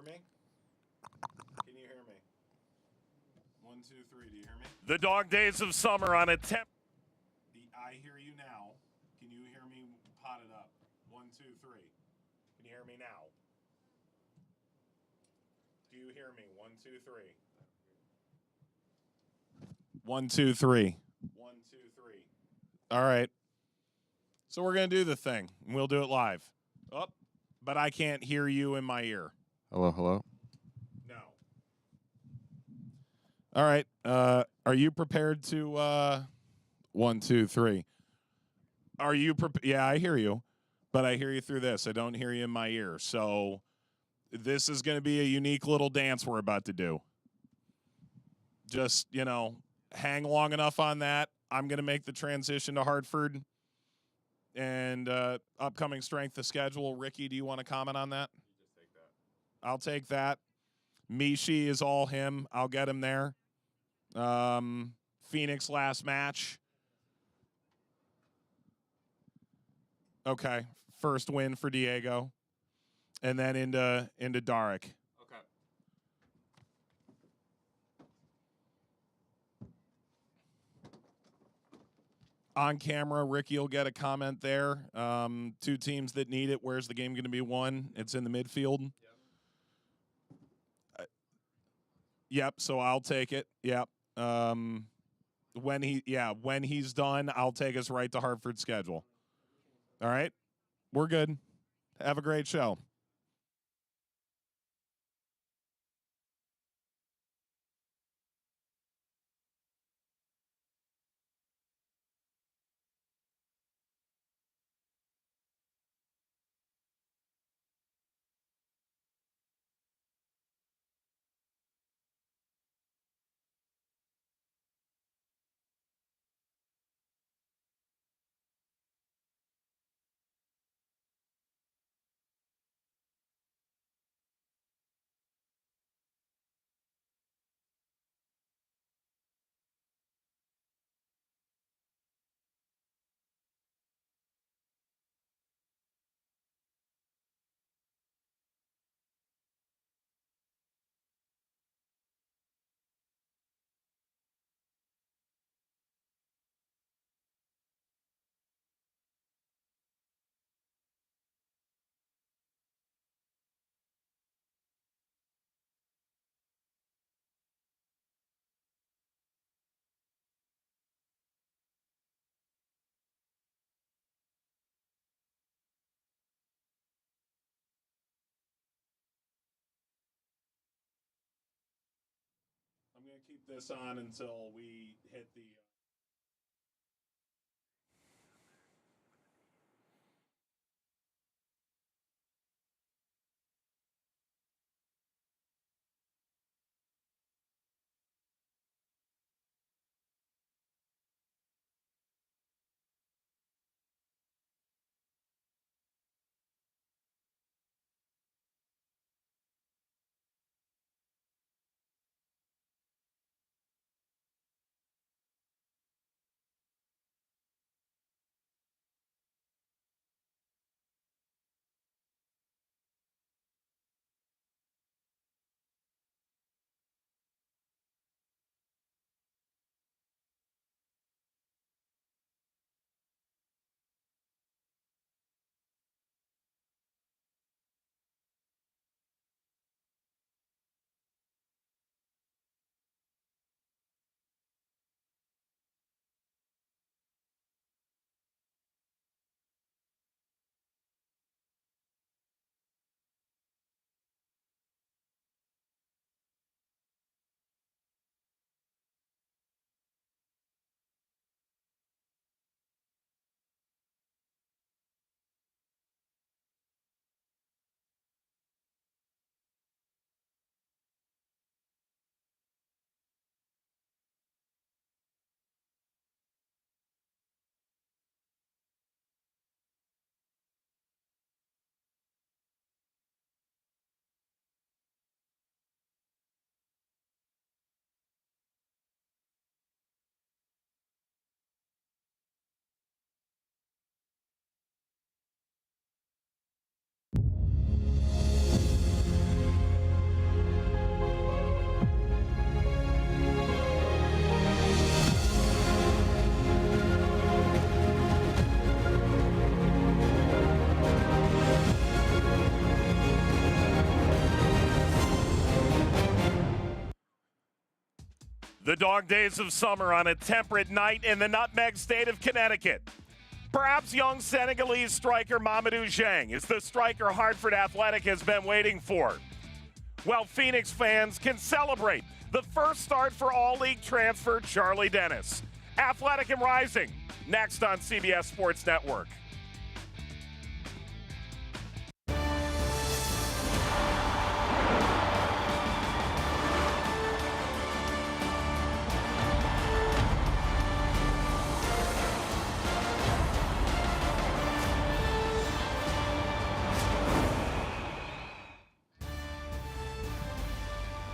hear me? Can you hear me? 1, 2, 3. Do you hear me? The dog days of summer on a temp. I hear you now. Can you hear me? Pot it up. 1, 2, 3. Can you hear me now? Do you hear me? 1, 2, 3. 1, 2, 3. 1, 2, 3. All right. So we're going to do the thing. And we'll do it live. Oh, but I can't hear you in my ear. Hello, hello. No. All right. Are you prepared to 1, 2, 3? Are you prepared? Yeah, I hear you, but I hear you through this. I don't hear you in my ear. So this is going to be a unique little dance we're about to do. Just, hang long enough on that. I'm going to make the transition to Hartford and upcoming strength of schedule. Ricky, do you want to comment on that? You just take that. I'll take that. Mishi is all him. I'll get him there. Phoenix last match. Okay. First win for Diego. And then into Darek. Okay. On camera, Ricky will get a comment there. Two teams that need it. Where's the game going to be won? It's in the midfield. Yep. So I'll take it. Yep. When he's done, I'll take us right to Hartford's schedule. All right. We're good. Have a great show. I'm going to keep this on until we hit the The dog days of summer on a temperate night in the nutmeg state of Connecticut. Perhaps young Senegalese striker Mamadou Dieng is the striker Hartford Athletic has been waiting for. While Phoenix fans can celebrate the first start for all-league transfer Charlie Dennis. Athletic and Rising, next on CBS Sports Network.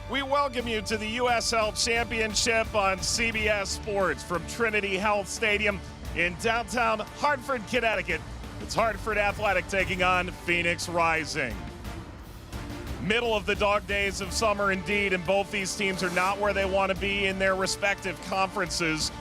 We welcome you to the USL Championship on CBS Sports from Trinity Health Stadium in downtown Hartford, Connecticut. It's Hartford Athletic taking on Phoenix Rising. Middle of the dog days of summer indeed, and both these teams are not where they want to be in their respective conferences.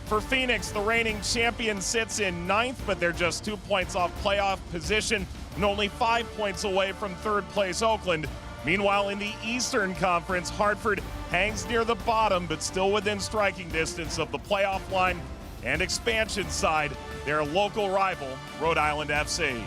For Phoenix, the reigning champion sits in ninth, but they're just 2 points off playoff position and only 5 points away from third place Oakland. Meanwhile, in the Eastern Conference, Hartford hangs near the bottom, but still within striking distance of the playoff line and expansion side, their local rival, Rhode Island FC.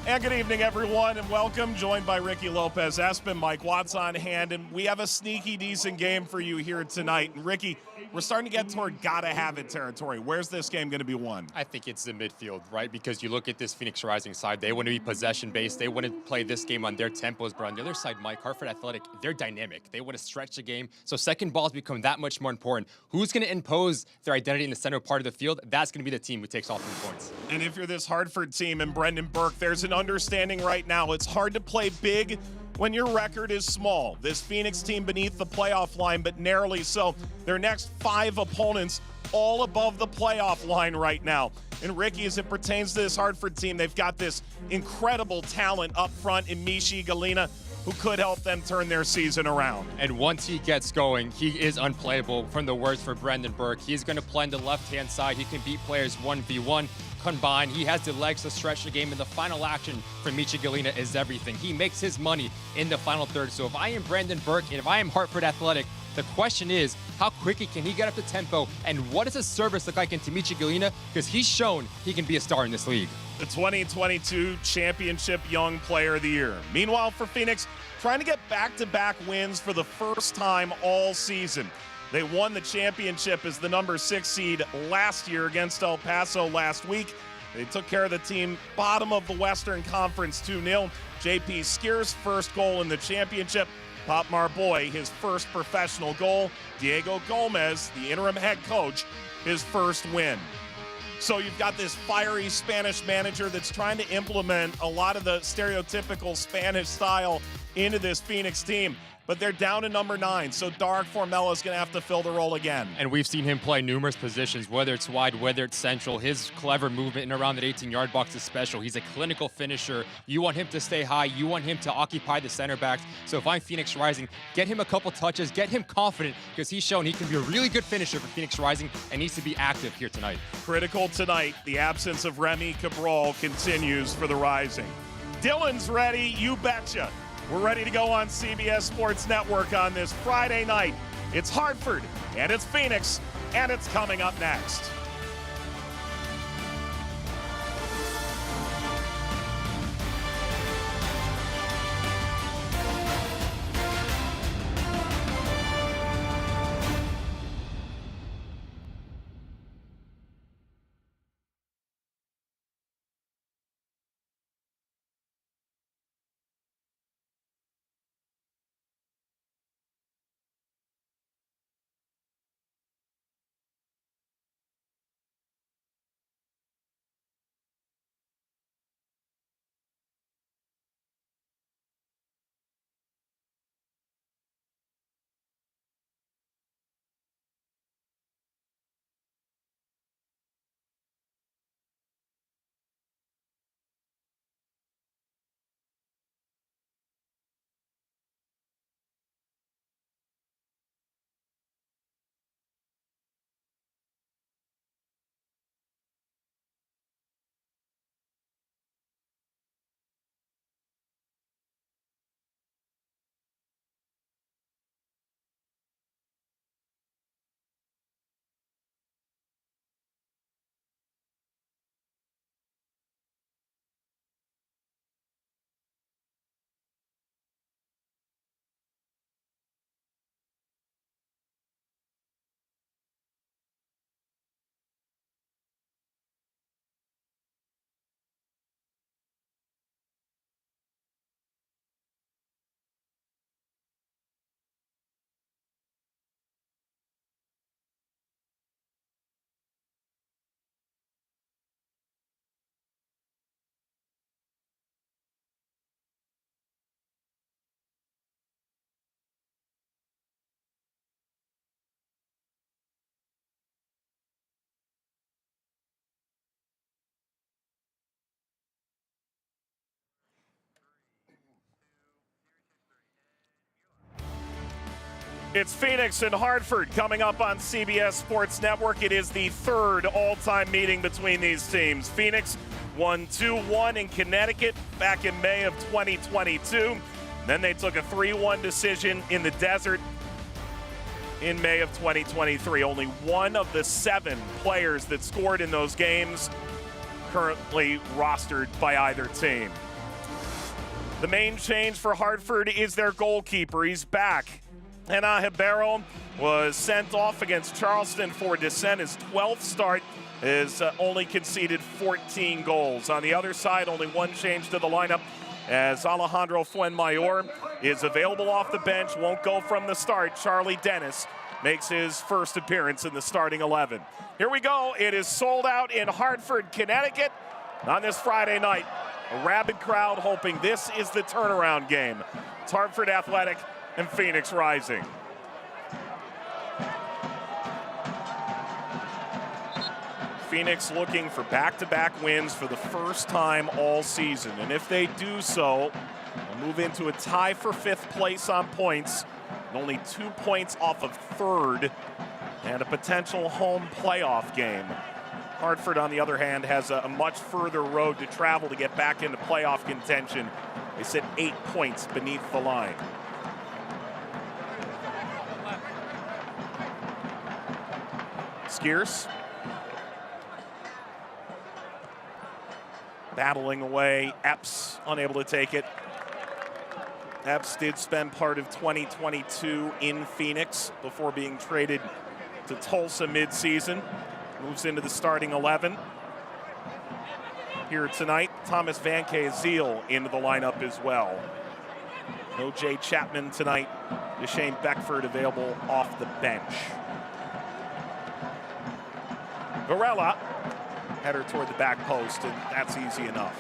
And good evening, everyone, and welcome. Joined by Ricky Lopez-Espin, Mike Watts on hand, and we have a sneaky, decent game for you here tonight. And Ricky, we're starting to get toward gotta-have-it territory. Where's this game going to be won? I think it's the midfield, right? Because you look at this Phoenix Rising side, they want to be possession-based. They want to play this game on their tempos. But on the other side, Mike, Hartford Athletic, they're dynamic. They want to stretch the game. So second balls become that much more important. Who's going to impose their identity in the center part of the field? That's going to be the team who takes all 3 points. And if you're this Hartford team and Brendan Burke, there's an understanding right now. It's hard to play big when your record is small. This Phoenix team beneath the playoff line, but narrowly so. Their next 5 opponents all above the playoff line right now. And Ricky, as it pertains to this Hartford team, they've got this incredible talent up front in Mishi Galina, who could help them turn their season around. And once he gets going, he is unplayable from the words for Brendan Burke. He's going to play on the left-hand side. He can beat players 1v1. Combined, he has the legs to stretch the game, and the final action for Michi Galina is everything. He makes his money in the final third. So if I am Brendan Burke and if I am Hartford Athletic, the question is, how quickly can he get up to tempo, and what does his service look like into Michi Galina? Because he's shown he can be a star in this league. The 2022 Championship Young Player of the Year. Meanwhile, for Phoenix, trying to get back-to-back wins for the first time all season. They won the championship as the number 6 seed last year against El Paso last week. They took care of the team bottom of the Western Conference 2-0. JP Skier's first goal in the championship. Pop Marboy, his first professional goal. Diego Gomez, the interim head coach, his first win. So you've got this fiery Spanish manager that's trying to implement a lot of the stereotypical Spanish style into this Phoenix team. But they're down to number 9, so Dark Formella is going to have to fill the role again. And we've seen him play numerous positions, whether it's wide, whether it's central. His clever movement in around that 18-yard box is special. He's a clinical finisher. You want him to stay high. You want him to occupy the center backs. So if I'm Phoenix Rising, get him a couple touches, get him confident, because he's shown he can be a really good finisher for Phoenix Rising and needs to be active here tonight. Critical tonight, the absence of Remy Cabral continues for the Rising. Dylan's ready, you betcha. We're ready to go on CBS Sports Network on this Friday night. It's Hartford, and it's Phoenix, and it's coming up next. It's Phoenix and Hartford coming up on CBS Sports Network. It is the third all-time meeting between these teams. Phoenix won 2-1 in Connecticut back in May of 2022. Then they took a 3-1 decision in the desert in May of 2023. Only one of the 7 players that scored in those games currently rostered by either team. The main change for Hartford is their goalkeeper. He's back. Hena Hibero was sent off against Charleston for dissent. His 12th start has only conceded 14 goals. On the other side, only one change to the lineup as Alejandro Fuenmayor is available off the bench, won't go from the start. Charlie Dennis makes his first appearance in the starting 11. Here we go. It is sold out in Hartford, Connecticut on this Friday night. A rabid crowd hoping this is the turnaround game. It's Hartford Athletic and Phoenix Rising. Phoenix looking for back-to-back wins for the first time all season. And if they do so, they'll move into a tie for 5th place on points, and only 2 points off of 3rd, and a potential home playoff game. Hartford, on the other hand, has a much further road to travel to get back into playoff contention. They sit 8 points beneath the line. Skeers battling away. Epps unable to take it. Epps did spend part of 2022 in Phoenix before being traded to Tulsa mid-season. Moves into the starting 11. Here tonight, Thomas Van Zeil into the lineup as well. No Jay Chapman tonight. Deshane Beckford available off the bench. Varela, header toward the back post, and that's easy enough.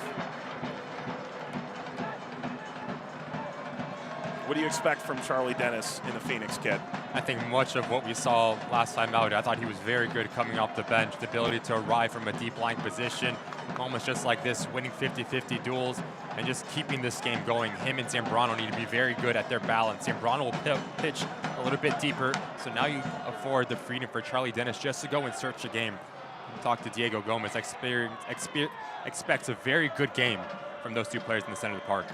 What do you expect from Charlie Dennis in the Phoenix kit? I think much of what we saw last time out, I thought he was very good coming off the bench. The ability to arrive from a deep line position, almost just like this, winning 50-50 duels, and just keeping this game going. Him and Zambrano need to be very good at their balance. Zambrano will pitch a little bit deeper, so now you afford the freedom for Charlie Dennis just to go and search the game. Talk to Diego Gomez, expects a very good game from those 2 players in the center of the park.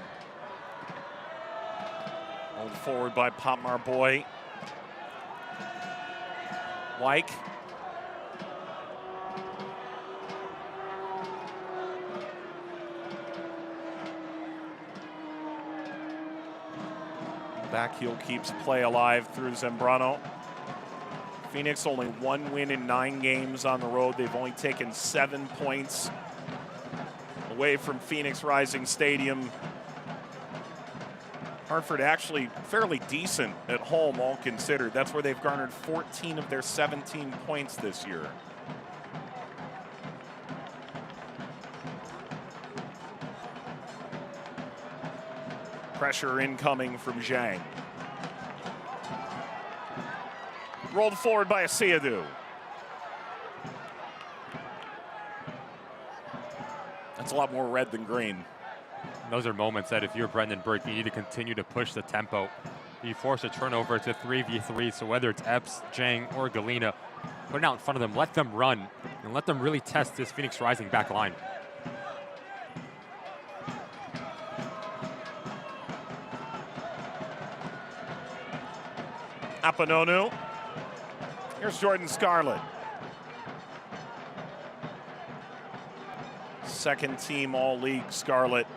Hold forward by Pop Marboy. Wyke. Back heel keeps play alive through Zambrano. Phoenix only 1 win in 9 games on the road. They've only taken 7 points away from Phoenix Rising Stadium. Hartford actually fairly decent at home, all considered. That's where they've garnered 14 of their 17 points this year. Pressure incoming from Zhang. Rolled forward by Asiadu. That's a lot more red than green. Those are moments that if you're Brendan Burke, you need to continue to push the tempo. You force a turnover to 3v3, so whether it's Epps, Zhang, or Galena, put it out in front of them, let them run, and let them really test this Phoenix Rising back line. Apanonu. Here's Jordan Scarlett. Second team All-League Scarlett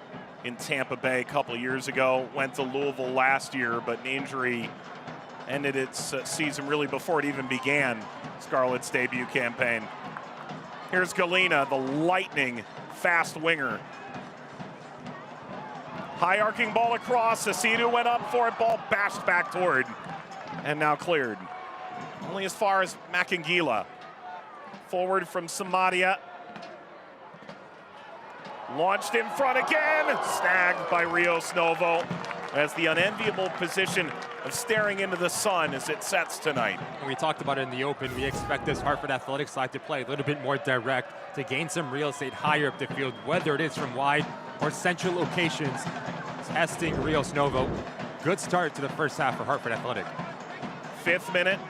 in Tampa Bay a couple years ago. Went to Louisville last year, but an injury ended its season really before it even began, Scarlett's debut campaign. Here's Galena, the lightning fast winger. High arcing ball across. Asidu went up for it. Ball bashed back toward. And now cleared. Only as far as Makangila. Forward from Samadia. Launched in front again. Snagged by Rios Novo. As the unenviable position of staring into the sun as it sets tonight. And we talked about it in the open. We expect this Hartford Athletics side to play a little bit more direct, to gain some real estate higher up the field, whether it is from wide or central locations. Testing Rios Novo. Good start to the first half for Hartford Athletic. 5th minute.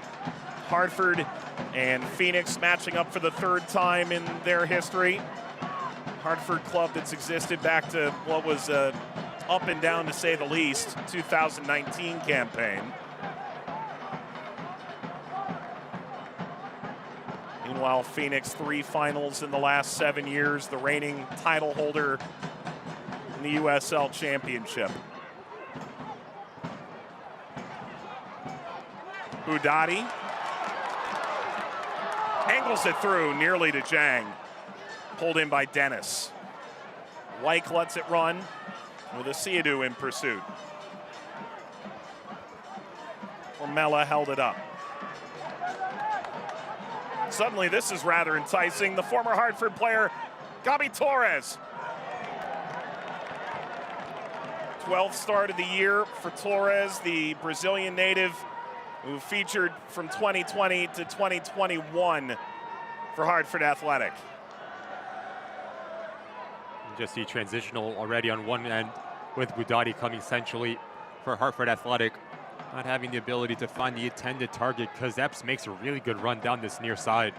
Hartford and Phoenix matching up for the 3rd time in their history. Hartford club that's existed back to what was up and down, to say the least, 2019 campaign. Meanwhile, Phoenix 3 finals in the last 7 years, the reigning title holder in the USL Championship. Budati angles it through nearly to Jang. Pulled in by Dennis. Wyke lets it run with Asiadu in pursuit. Ormella held it up. Suddenly, this is rather enticing. The former Hartford player, Gabi Torres. 12th start of the year for Torres, the Brazilian native who featured from 2020 to 2021 for Hartford Athletic. You just see transitional already on one end with Budati coming centrally for Hartford Athletic, not having the ability to find the intended target because Epps makes a really good run down this near side.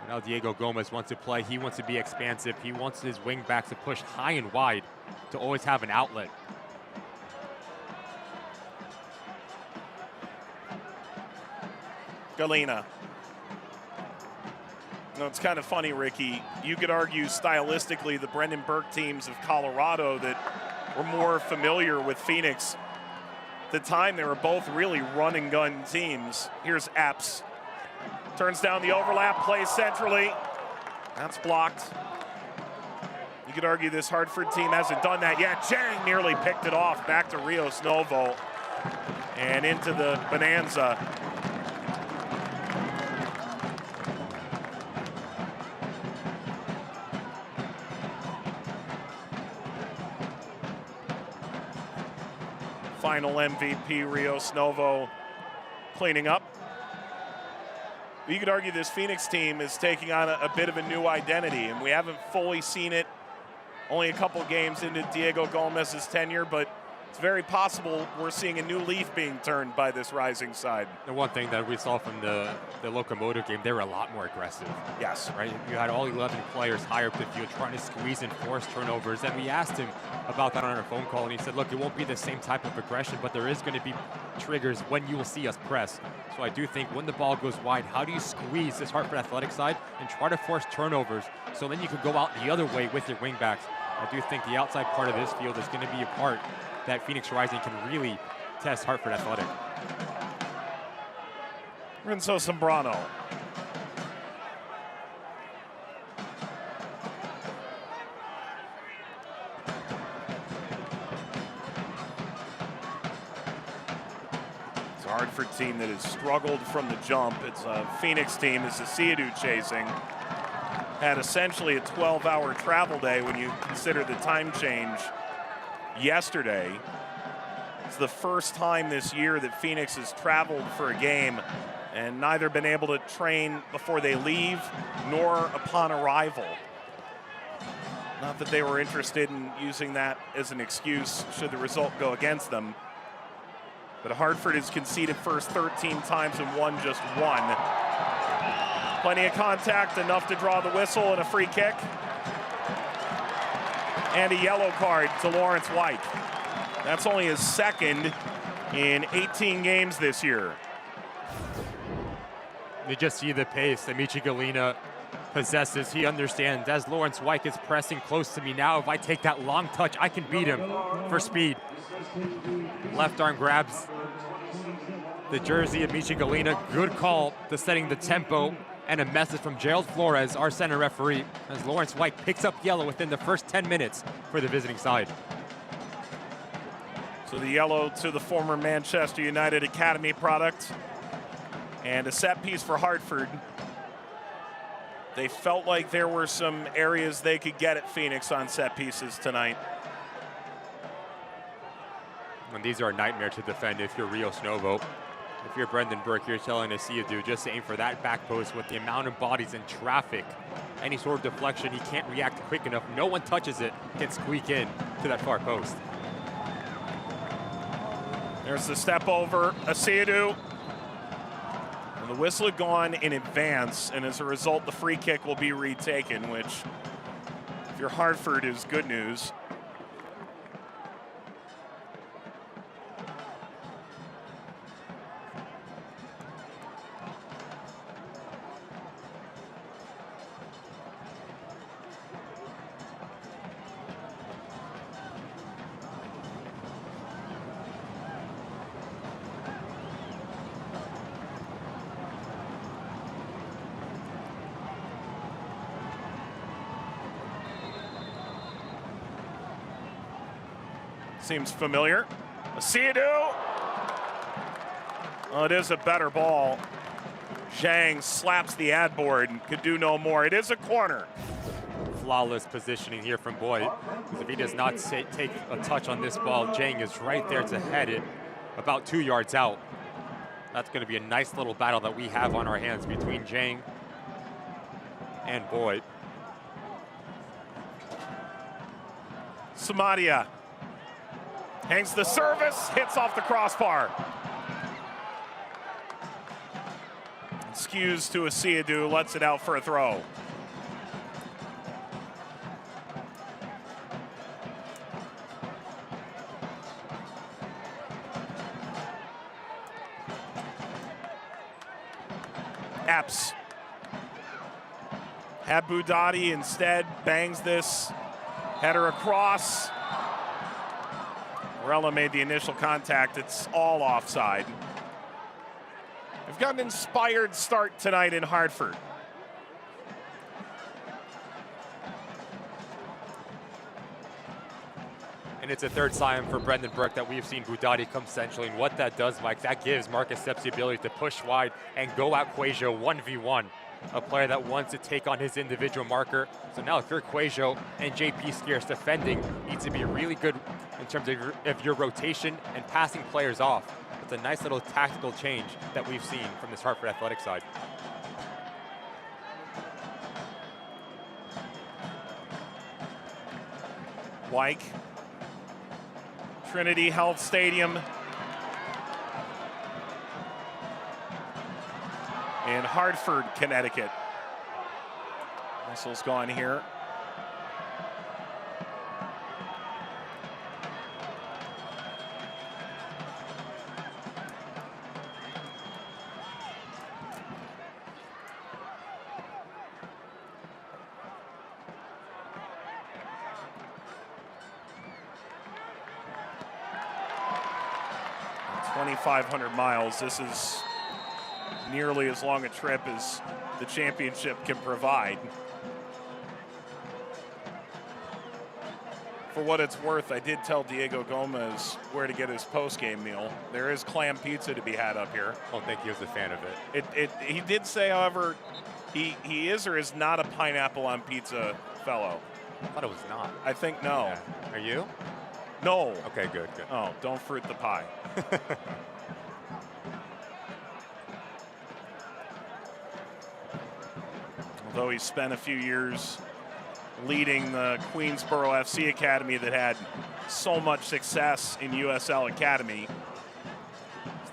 Now Diego Gomez wants to play. He wants to be expansive. He wants his wing backs to push high and wide to always have an outlet. Galena. No, it's kind of funny, Ricky. You could argue stylistically the Brendan Burke teams of Colorado that were more familiar with Phoenix. At the time, they were both really run and gun teams. Here's Epps. Turns down the overlap, plays centrally. That's blocked. You could argue this Hartford team hasn't done that yet. Jang nearly picked it off. Back to Rios Novo and into the Bonanza. Final MVP, Rios Novo, cleaning up. You could argue this Phoenix team is taking on a bit of a new identity, and we haven't fully seen it only a couple games into Diego Gomez's tenure, but it's very possible we're seeing a new leaf being turned by this rising side. The one thing that we saw from the Locomotive game, they were a lot more aggressive. Yes. Right? You had all 11 players higher up the field trying to squeeze and force turnovers, and we asked him about that on our phone call, and he said, look, it won't be the same type of aggression, but there is going to be triggers when you will see us press. So I do think when the ball goes wide, how do you squeeze this Hartford Athletic side and try to force turnovers so then you can go out the other way with your wingbacks? I do think the outside part of this field is going to be a part that Phoenix Rising can really test Hartford Athletic. Renzo Zambrano. It's a Hartford team that has struggled from the jump. It's a Phoenix team, it's Asiadu chasing. Had essentially a 12-hour travel day when you consider the time change yesterday. It's the first time this year that Phoenix has traveled for a game and neither been able to train before they leave nor upon arrival. Not that they were interested in using that as an excuse should the result go against them. But Hartford has conceded first 13 times and won just one. Plenty of contact, enough to draw the whistle and a free kick. And a yellow card to Lawrence White. That's only his second in 18 games this year. You just see the pace that Michi Galena possesses. He understands as Lawrence White is pressing close to me now, if I take that long touch, I can beat him for speed. Left arm grabs the jersey of Michi Galena. Good call to setting the tempo, and a message from Gerald Flores, our center referee, as Lawrence White picks up yellow within the first 10 minutes for the visiting side. So the yellow to the former Manchester United Academy product. And a set piece for Hartford. They felt like there were some areas they could get at Phoenix on set pieces tonight. And these are a nightmare to defend if you're Rios Novo. If you're Brendan Burke, you're telling Asiadu just aim for that back post with the amount of bodies and traffic. Any sort of deflection, he can't react quick enough. No one touches it, can squeak in to that far post. There's the step over. Asiadu And the whistle had gone in advance, and as a result, the free kick will be retaken, which, if you're Hartford, is good news. Seems familiar. Asiadu. Oh, it is a better ball. Zhang slaps the ad board and could do no more. It is a corner. Flawless positioning here from Boyd. Because if he does not take a touch on this ball, Zhang is right there to head it about 2 yards out. That's going to be a nice little battle that we have on our hands between Zhang and Boyd. Samadia hangs the service, hits off the crossbar. Skews to Asiadu, lets it out for a throw. Epps. Habudati instead bangs this header across. Morella made the initial contact. It's all offside. We've got an inspired start tonight in Hartford. And it's a third time for Brendan Burke that we've seen Budati come centrally. And what that does, Mike, that gives Marcus Steps the ability to push wide and go at Quajo 1v1. A player that wants to take on his individual marker. So now if you're Quajo and JP Scarce defending, needs to be really good in terms of your rotation and passing players off. It's a nice little tactical change that we've seen from this Hartford Athletic side. Wyke. Trinity Health Stadium in Hartford, Connecticut. Whistle's gone here. .500 miles. This is nearly as long a trip as the championship can provide. For what it's worth, I did tell Diego Gomez where to get his post-game meal. There is clam pizza to be had up here. I don't think he was a fan of it. He did say, however, he is or is not a pineapple on pizza fellow. I thought it was not. I think no. Yeah. Are you? No. Okay, good. Oh, don't fruit the pie. Although he spent a few years leading the Queensboro FC Academy that had so much success in USL Academy.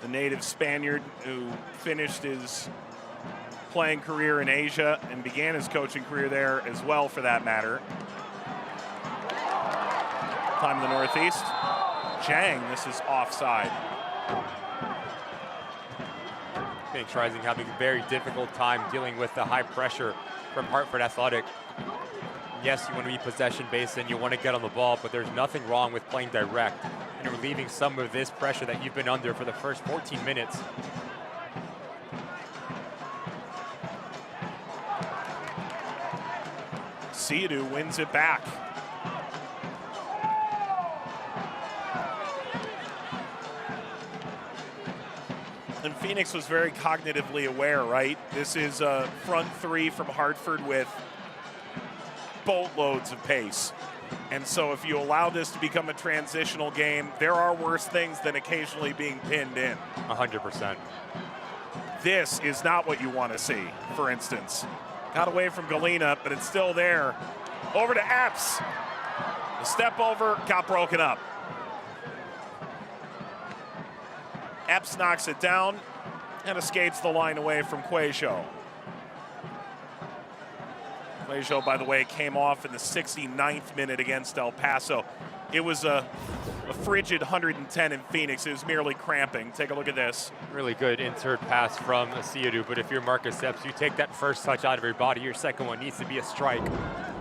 The native Spaniard who finished his playing career in Asia and began his coaching career there as well, for that matter. Time in the Northeast. Zhang, this is offside. I think Rising having a very difficult time dealing with the high pressure from Hartford Athletic. Yes, you want to be possession-based and you want to get on the ball, but there's nothing wrong with playing direct and relieving some of this pressure that you've been under for the first 14 minutes. Asiadu wins it back. And Phoenix was very cognitively aware, right? This is a front three from Hartford with boatloads of pace. And so if you allow this to become a transitional game, there are worse things than occasionally being pinned in. 100%. This is not what you want to see, for instance. Got away from Galena, but it's still there. Over to Epps. The step over got broken up. Epps knocks it down. and escapes the line away from Cuejo. Cuejo, by the way, came off in the 69th minute against El Paso. It was a frigid 110 in Phoenix. It was merely cramping. Take a look at this. Really good insert pass from Asiadu, but if you're Marcus Epps, you take that first touch out of your body. Your second one needs to be a strike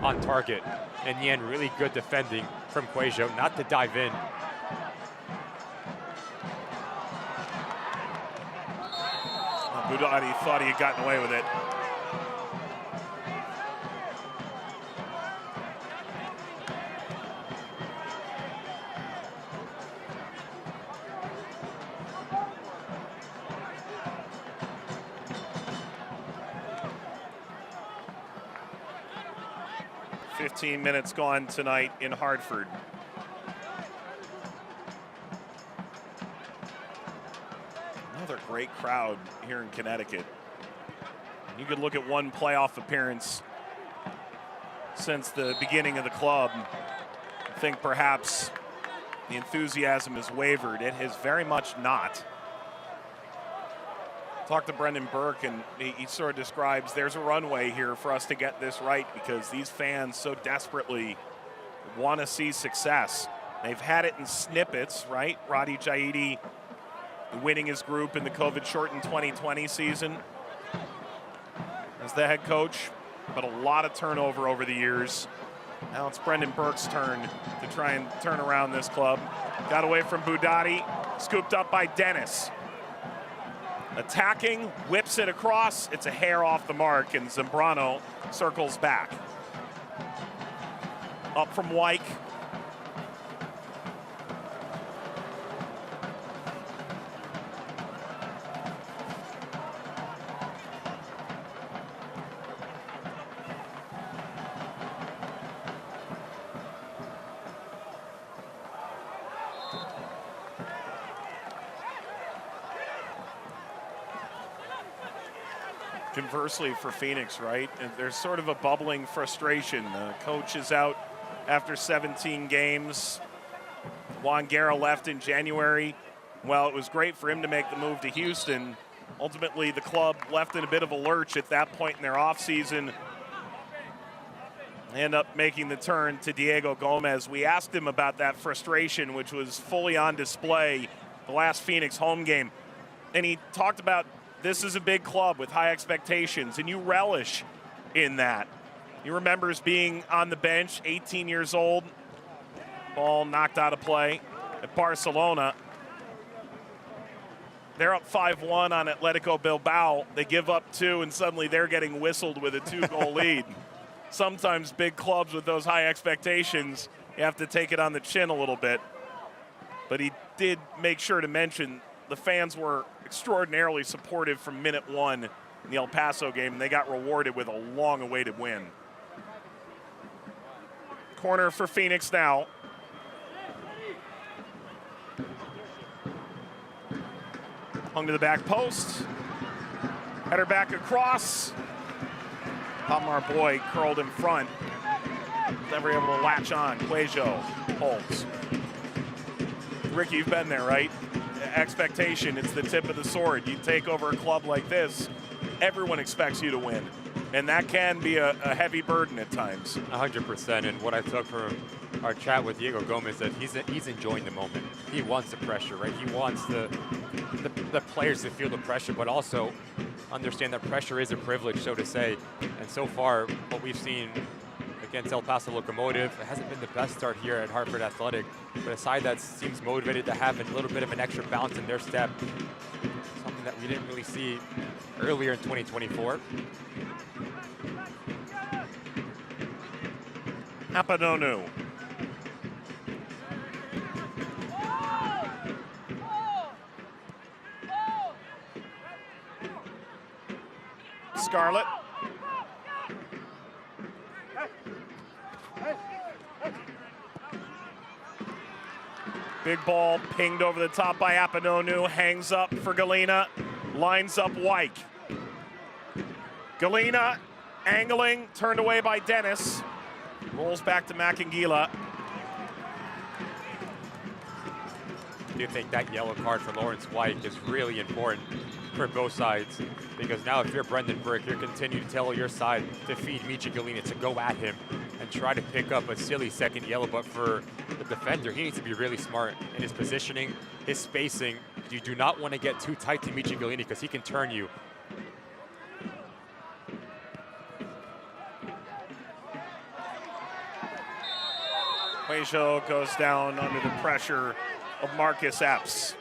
on target. In the end, really good defending from Cuejo, not to dive in. Budati thought he had gotten away with it. "15 minutes gone tonight in Hartford." Another great crowd here in Connecticut. You could look at one playoff appearance since the beginning of the club and think perhaps the enthusiasm has wavered. It has very much not. Talked to Brendan Burke, and he sort of describes there's a runway here for us to get this right because these fans so desperately want to see success. They've had it in snippets, right? Roddy Jaidi winning his group in the COVID-shortened 2020 season as the head coach, but a lot of turnover over the years. Now it's Brendan Burke's turn to try and turn around this club. Got away from Budati, scooped up by Dennis. Attacking, whips it across. It's a hair off the mark, and Zambrano circles back. Up from Wyke. Conversely for Phoenix, right? And there's sort of a bubbling frustration. The coach is out after 17 games. Juan Guerra left in January. Well, it was great for him to make the move to Houston. Ultimately, the club left in a bit of a lurch at that point in their offseason. They end up making the turn to Diego Gomez. We asked him about that frustration, which was fully on display the last Phoenix home game. And he talked about this is a big club with high expectations, and you relish in that. He remembers being on the bench, 18 years old, ball knocked out of play at Barcelona. They're up 5-1 on Atletico Bilbao. They give up 2, and suddenly they're getting whistled with a 2-goal lead. Sometimes big clubs with those high expectations, you have to take it on the chin a little bit. But he did make sure to mention the fans were extraordinarily supportive from minute 1 in the El Paso game, and they got rewarded with a long-awaited win. Corner for Phoenix now. Hung to the back post. Header back across. Palmar Boy curled in front. Never able to latch on. Cuejo holds. Ricky, you've been there, right? Expectation, it's the tip of the sword. You take over a club like this, everyone expects you to win. And that can be a heavy burden at times. 100%. And what I took from our chat with Diego Gomez, that he's enjoying the moment. He wants the pressure, right? He wants the players to feel the pressure, but also understand that pressure is a privilege, so to say. And so far, what we've seen against El Paso Locomotive, it hasn't been the best start here at Hartford Athletic, but a side that seems motivated to have a little bit of an extra bounce in their step, something that we didn't really see earlier in 2024. Apanonu. Scarlett. Big ball pinged over the top by Apanonu. Hangs up for Galena. Lines up Wyke. Galena angling. Turned away by Dennis. Rolls back to Macangila. I do think that yellow card for Lawrence Wyke is really important. for both sides. Because now if you're Brendan Burke, you're continuing to tell your side to feed Michi Galina, to go at him and try to pick up a silly second yellow. But for the defender, he needs to be really smart in his positioning, his spacing. You do not want to get too tight to Michi Galina because he can turn you. Quajo goes down under the pressure of Marcus Epps.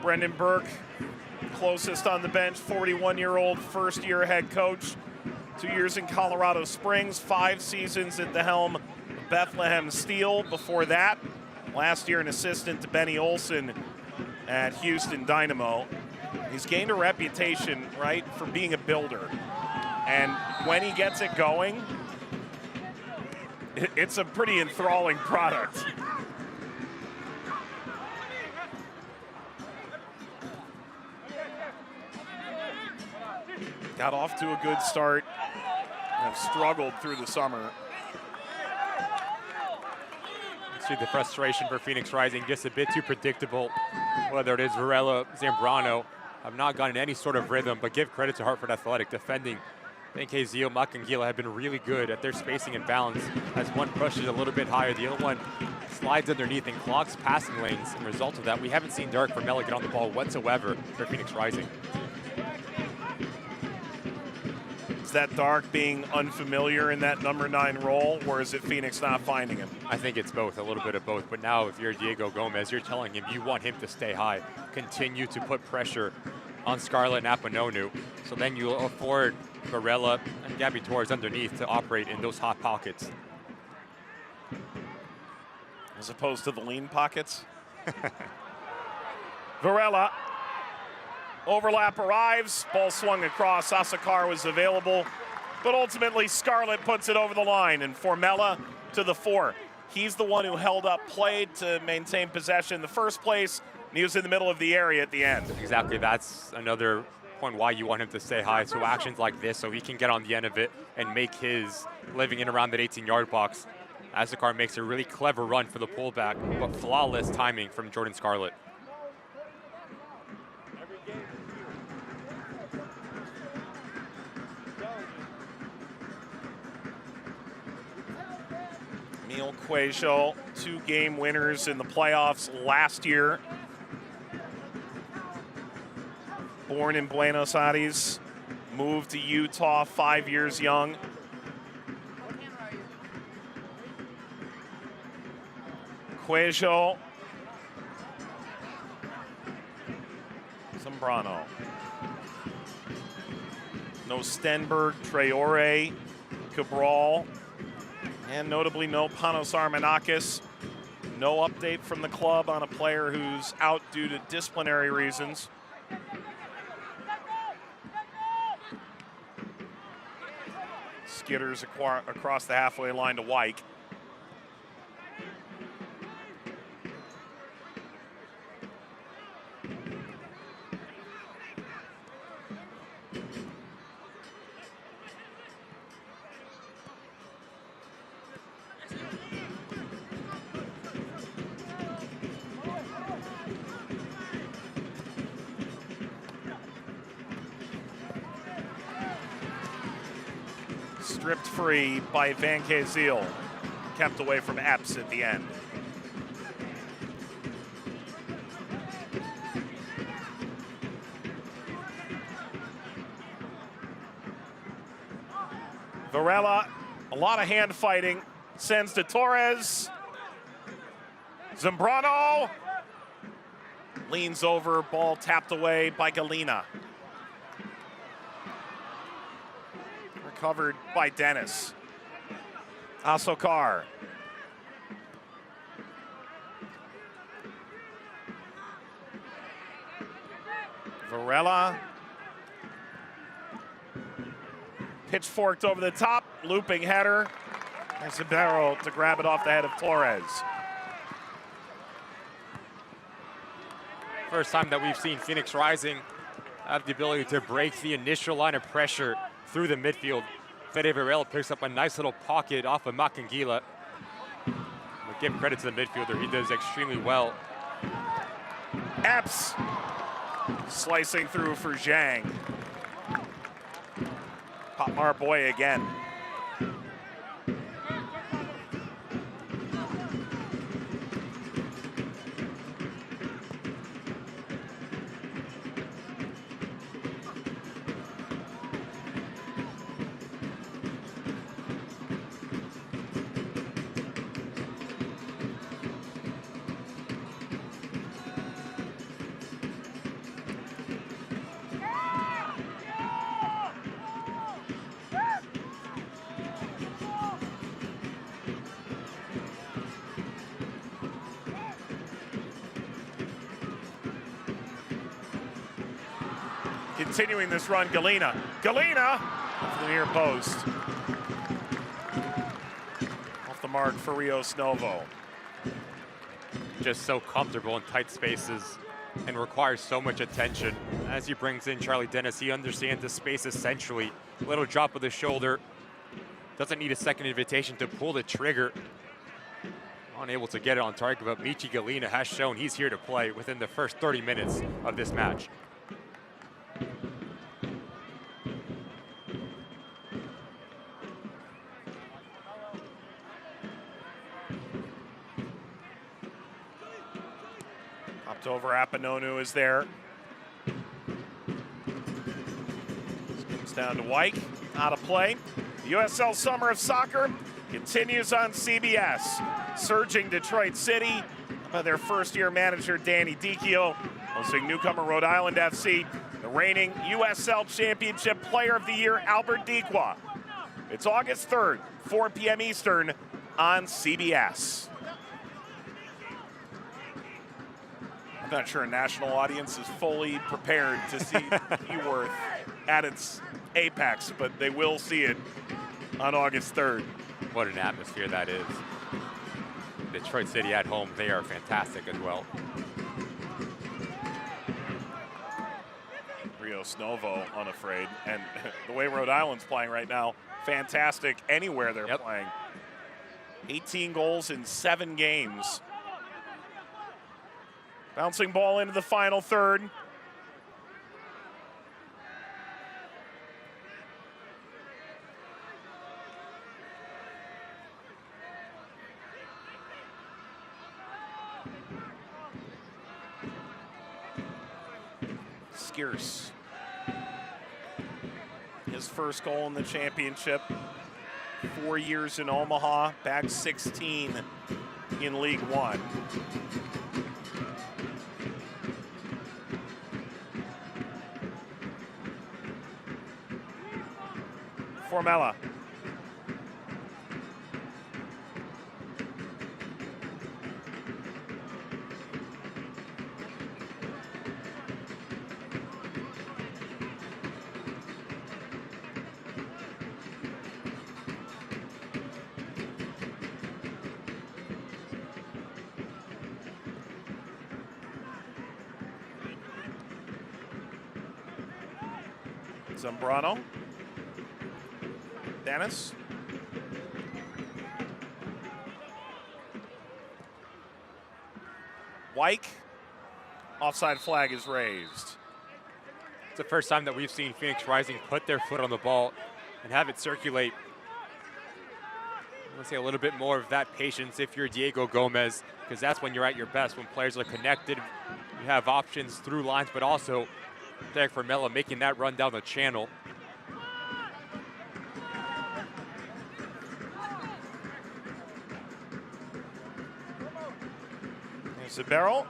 Brendan Burke, closest on the bench, 41-year-old first-year head coach. 2 years in Colorado Springs, 5 seasons at the helm of Bethlehem Steel. Before that, last year an assistant to Benny Olsen at Houston Dynamo. He's gained a reputation, right, for being a builder. And when he gets it going, it's a pretty enthralling product. Got off to a good start, have struggled through the summer. See the frustration for Phoenix Rising, just a bit too predictable. Whether it is Varela, Zambrano, have not gotten any sort of rhythm, but give credit to Hartford Athletic defending. Benkazil, Makangila have been really good at their spacing and balance. As one pushes a little bit higher, the other one slides underneath and clogs passing lanes. As a result of that, we haven't seen Derek Vermella get on the ball whatsoever for Phoenix Rising. Is that Dark being unfamiliar in that number 9 role, or is it Phoenix not finding him? I think it's both, a little bit of both. But now if you're Diego Gomez, you're telling him you want him to stay high, continue to put pressure on Scarlett and Apononu. So then you'll afford Varela and Gabby Torres underneath to operate in those hot pockets. As opposed to the lean pockets. Varela. Overlap arrives, ball swung across, Asakar was available, but ultimately Scarlett puts it over the line, and Formella to the 4. He's the one who held up play to maintain possession in the first place, and he was in the middle of the area at the end. Exactly, that's another point why you want him to stay high. So actions like this, so he can get on the end of it and make his living in around that 18-yard box. Asakar makes a really clever run for the pullback, but flawless timing from Jordan Scarlett. Emil Quajo, 2 game winners in the playoffs last year. Born in Buenos Aires, moved to Utah, 5 years young. Quajo. Zambrano. No Stenberg, Traore, Cabral. And notably no Panos Armanakis. No update from the club on a player who's out due to disciplinary reasons. Skitters across the halfway line to Wyke. Stripped free by Van Kazeel. Kept away from Epps at the end. Varela, a lot of hand fighting. Sends to Torres. Zambrano. Leans over, ball tapped away by Galina. Covered by Dennis. Asokar. Varela. Pitchforked over the top, looping header. And Sabero to grab it off the head of Torres. First time that we've seen Phoenix Rising have the ability to break the initial line of pressure through the midfield. Fede Varela picks up a nice little pocket off of Makangila. give credit to the midfielder. He does extremely well. Epps slicing through for Zhang. Potmar Boy again. Continuing this run, Galina. Galina off the near post. Off the mark for Rios Novo. Just so comfortable in tight spaces and requires so much attention. As he brings in Charlie Dennis, he understands the spaces centrally. Little drop of the shoulder. Doesn't need a second invitation to pull the trigger. Unable to get it on target, but Michi Galina has shown he's here to play within the first 30 minutes of this match. Popped over, Apononu is there. Comes down to Wyke, out of play. The USL Summer of Soccer continues on CBS. Surging Detroit City by their first-year manager, Danny Dicchio, hosting newcomer Rhode Island FC, the reigning USL Championship Player of the Year, Albert Dequa. It's August 3rd, 4 p.m. Eastern on CBS. I'm not sure a national audience is fully prepared to see Eworth at its apex, but they will see it on August 3rd. What an atmosphere that is. Detroit City at home, they are fantastic as well. Rios Novo unafraid, and the way Rhode Island's playing right now, fantastic anywhere they're playing. 18 goals in 7 games. Bouncing ball into the final third. Skierce. His first goal in the championship. 4 years in Omaha, back 16 in League One. Formella. Zambrano. Dennis. Wyke. Offside flag is raised. It's the first time that we've seen Phoenix Rising put their foot on the ball and have it circulate. Let's say a little bit more of that patience if you're Diego Gomez, because that's when you're at your best, when players are connected. You have options through lines, but also Derek Formella making that run down the channel. Zabero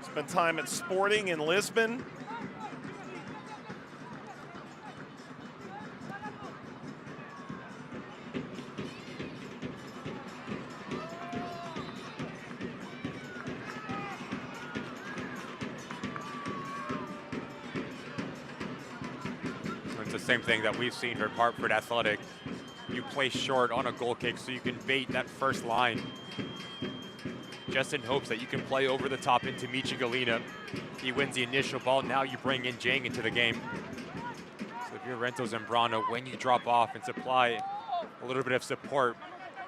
spent time at Sporting in Lisbon. It's the same thing that we've seen from Hartford Athletic. You play short on a goal kick so you can bait that first line, just in hopes that you can play over the top into Michi Galina. He wins the initial ball. Now you bring in Zhang into the game. So if you're Rento Zambrano, when you drop off and supply a little bit of support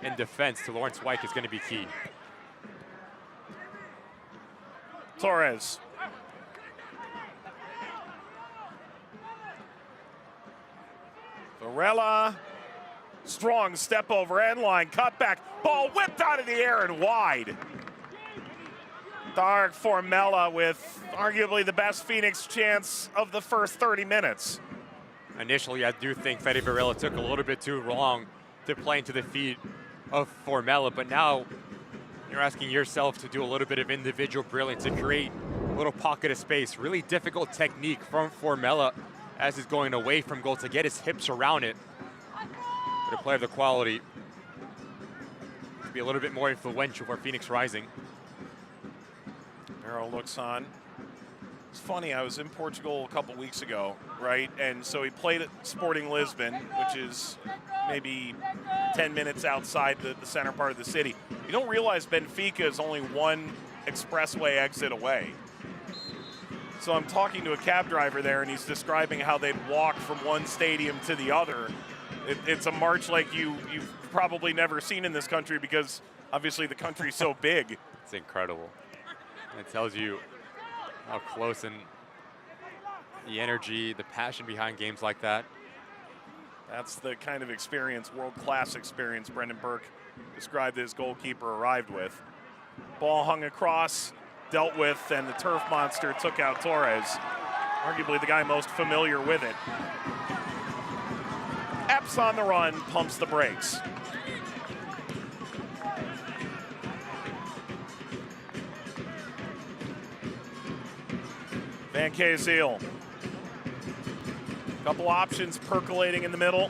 and defense to Lawrence Wyke is going to be key. Torres. Varela. Strong step over end line, cut back, ball whipped out of the air and wide. Dark Formella with arguably the best Phoenix chance of the first 30 minutes. Initially, I do think Fede Varela took a little bit too long to play into the feet of Formella, but now you're asking yourself to do a little bit of individual brilliance to create a little pocket of space. Really difficult technique from Formella as he's going away from goal to get his hips around it. But a player of the quality to be a little bit more influential for Phoenix Rising. Barrow looks on. It's funny, I was in Portugal a couple weeks ago, right? And so he played at Sporting Lisbon, which is maybe 10 minutes outside the center part of the city. You don't realize Benfica is only one expressway exit away. So I'm talking to a cab driver there, and he's describing how they'd walk from one stadium to the other. It's a march like you've probably never seen in this country because obviously the country's so big. It's incredible. It tells you how close and the energy, the passion behind games like that. That's the kind of experience, world-class experience, Brendan Burke described his goalkeeper arrived with. Ball hung across, dealt with, and the turf monster took out Torres. Arguably the guy most familiar with it. Epps on the run, pumps the brakes. Van Kazeel. Couple options percolating in the middle.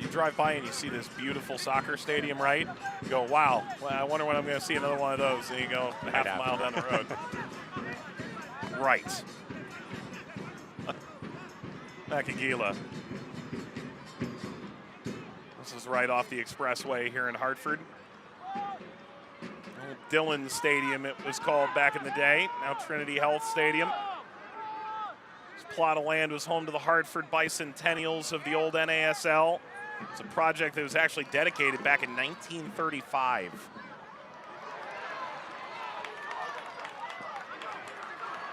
You drive by and you see this beautiful soccer stadium, right? You go, wow, well, I wonder when I'm going to see another one of those. And you go half a mile down the road. Right. Makagila. This is right off the expressway here in Hartford. Old Dillon Stadium, it was called back in the day. Now Trinity Health Stadium. This plot of land was home to the Hartford Bicentennials of the old NASL. It's a project that was actually dedicated back in 1935.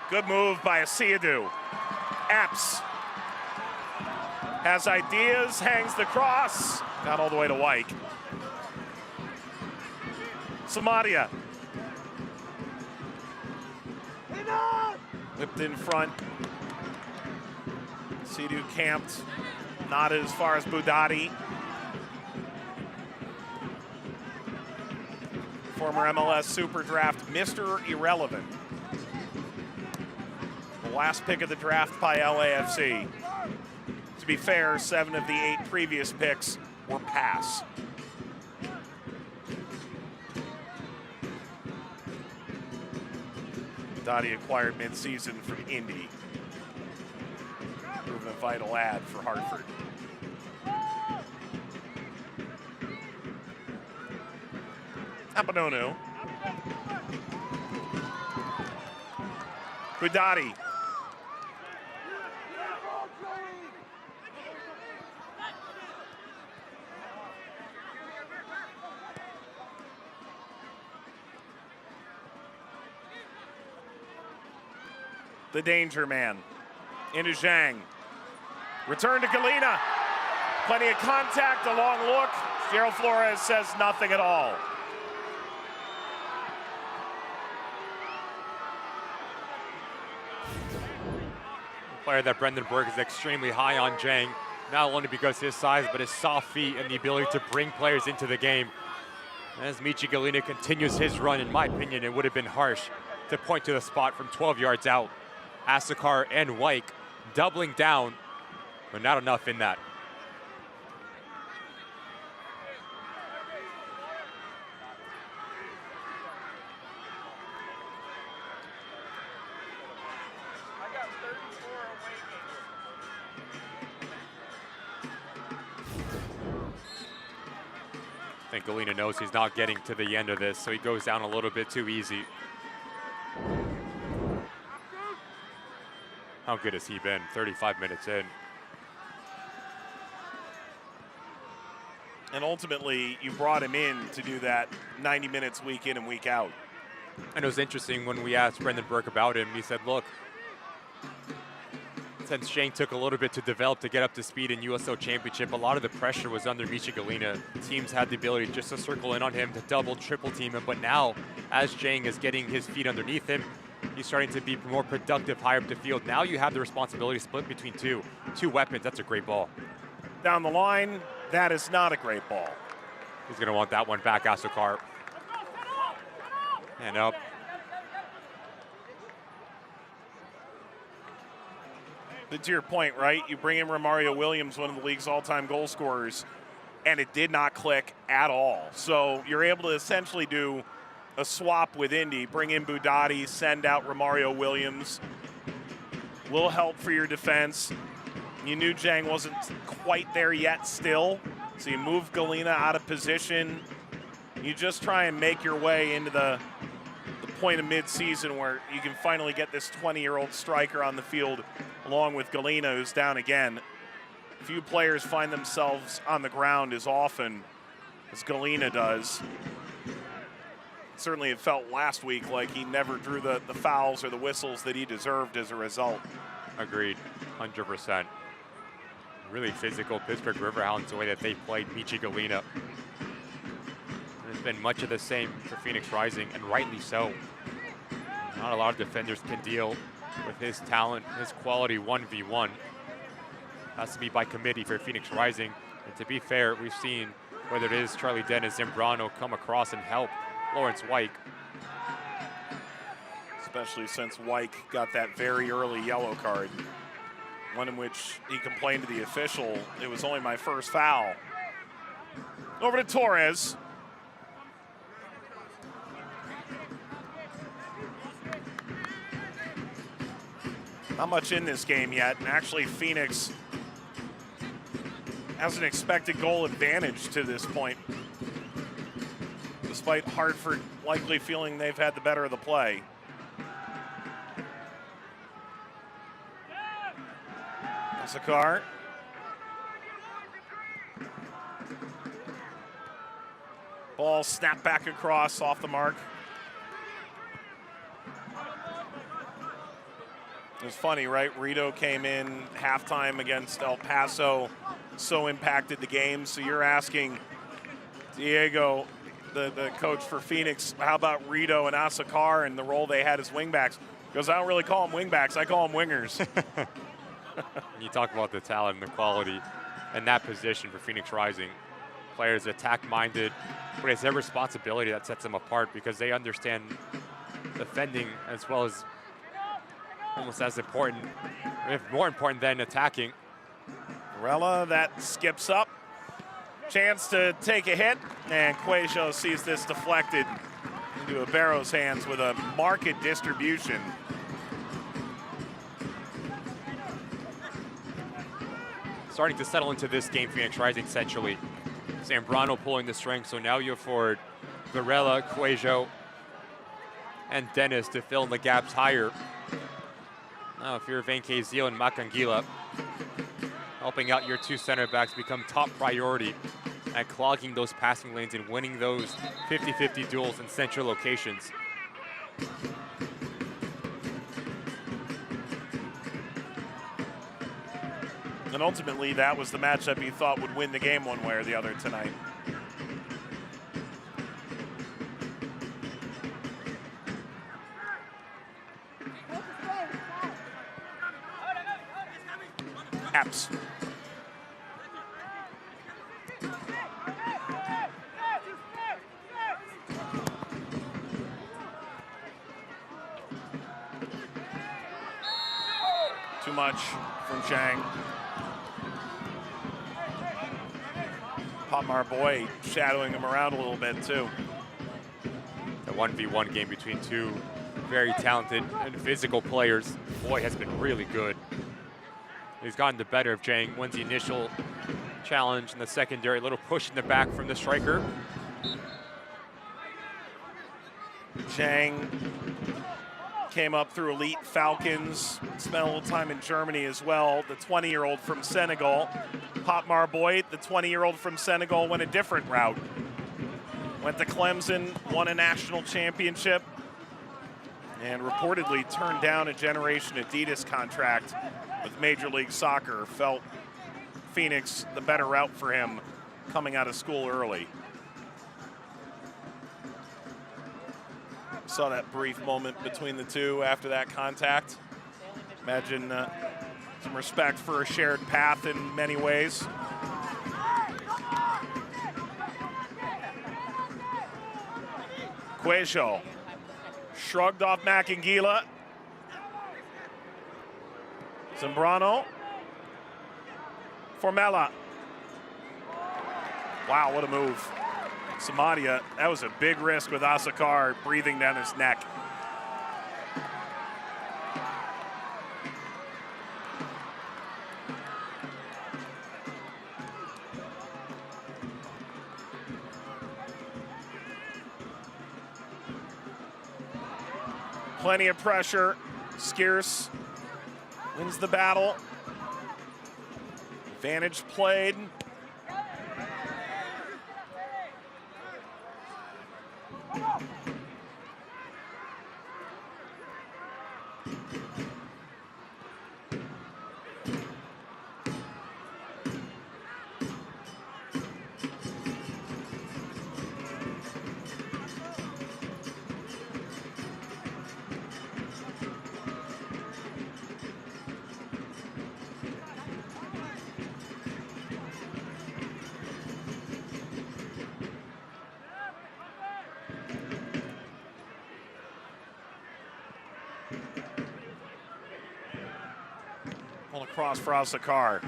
Good move by Asiadu. Epps has ideas, hangs the cross, got all the way to Wyke. Samadia. Whipped in front. Asiadu camped, not as far as Budati. Former MLS Super Draft, Mr. Irrelevant. The last pick of the draft by LAFC. To be fair, 7 of the 8 previous picks were pass. Budati acquired midseason from Indy. Proven a vital ad for Hartford. Apanonu. Budati. The danger man. Into Zhang. Return to Galena. Plenty of contact, a long look. Gerald Flores says nothing at all. A player that Brendan Burke is extremely high on Zhang, not only because his size, but his soft feet and the ability to bring players into the game. As Michi Galena continues his run, in my opinion, it would have been harsh to point to the spot from 12 yards out. Asakar and Wyke doubling down, but not enough in that. I think Galena knows he's not getting to the end of this, so he goes down a little bit too easy. How good has he been 35 minutes in? And ultimately, you brought him in to do that 90 minutes week in and week out. And it was interesting when we asked Brendan Burke about him, he said, look, since Shane took a little bit to develop to get up to speed in USL Championship, a lot of the pressure was under Michi Galina. Teams had the ability just to circle in on him, to double, triple team him. But now, as Jang is getting his feet underneath him, he's starting to be more productive higher up the field. Now you have the responsibility split between two weapons. That's a great ball. Down the line, that is not a great ball. He's going to want that one back, Asokar. And up. But to your point, right? You bring in Romario Williams, one of the league's all-time goal scorers, and it did not click at all. So you're able to essentially do a swap with Indy, bring in Budati, send out Romario Williams. Will help for your defense. You knew Jang wasn't quite there yet still, so you move Galina out of position. You just try and make your way into the point of mid-season where you can finally get this 20-year-old striker on the field along with Galina, who's down again. Few players find themselves on the ground as often as Galina does. Certainly it felt last week like he never drew the fouls or the whistles that he deserved as a result. Agreed, 100%. Really physical Pittsburgh Riverhounds, the way that they played Michi Galina. It's been much of the same for Phoenix Rising, and rightly so. Not a lot of defenders can deal with his talent, his quality 1v1. Has to be by committee for Phoenix Rising. And to be fair, we've seen whether it is Charlie Dennis, Zambrano come across and help Lawrence Wyke. Especially since Wyke got that very early yellow card. One in which he complained to the official, it was only my first foul. Over to Torres. Not much in this game yet, and actually Phoenix has an expected goal advantage to this point, despite Hartford likely feeling they've had the better of the play. Zakar. Ball snapped back across off the mark. It was funny, right? Rito came in halftime against El Paso, so impacted the game. So you're asking Diego, the coach for Phoenix, how about Rito and Asokar and the role they had as wingbacks? He goes, I don't really call them wingbacks, I call them wingers. You talk about the talent and the quality in that position for Phoenix Rising. Players attack-minded, but it's their responsibility that sets them apart because they understand defending as well as almost as important, if more important than attacking. Varela, that skips up. Chance to take a hit, and Cuejo sees this deflected into Ibero's hands with a market distribution. Starting to settle into this game, Phoenix Rising centrally. Zambrano pulling the string, so now you afford Varela, Cuejo, and Dennis to fill in the gaps higher. Now, if you're Venke Zio and Makangila, helping out your two center backs become top priority at clogging those passing lanes and winning those 50-50 duels in central locations. And ultimately, that was the matchup you thought would win the game one way or the other tonight. Apps. Too much from Chang. Potmar Boy shadowing him around a little bit too. The 1v1 game between two very talented and physical players. Boy has been really good. He's gotten the better of Jang, wins the initial challenge in the secondary, a little push in the back from the striker. Jang came up through Elite Falcons, spent a little time in Germany as well. The 20-year-old from Senegal. Hotmar Boyd, the 20-year-old from Senegal, went a different route. Went to Clemson, won a national championship, and reportedly turned down a Generation Adidas contract with Major League Soccer. Felt Phoenix the better route for him coming out of school early. Saw that brief moment between the two after that contact. Imagine some respect for a shared path in many ways. Cuejo shrugged off Macangila. Zambrano. Formella. Wow, what a move. Samadia, that was a big risk with Asakar breathing down his neck. Plenty of pressure. Scarce wins the battle. Advantage played. Pull across for Asakar.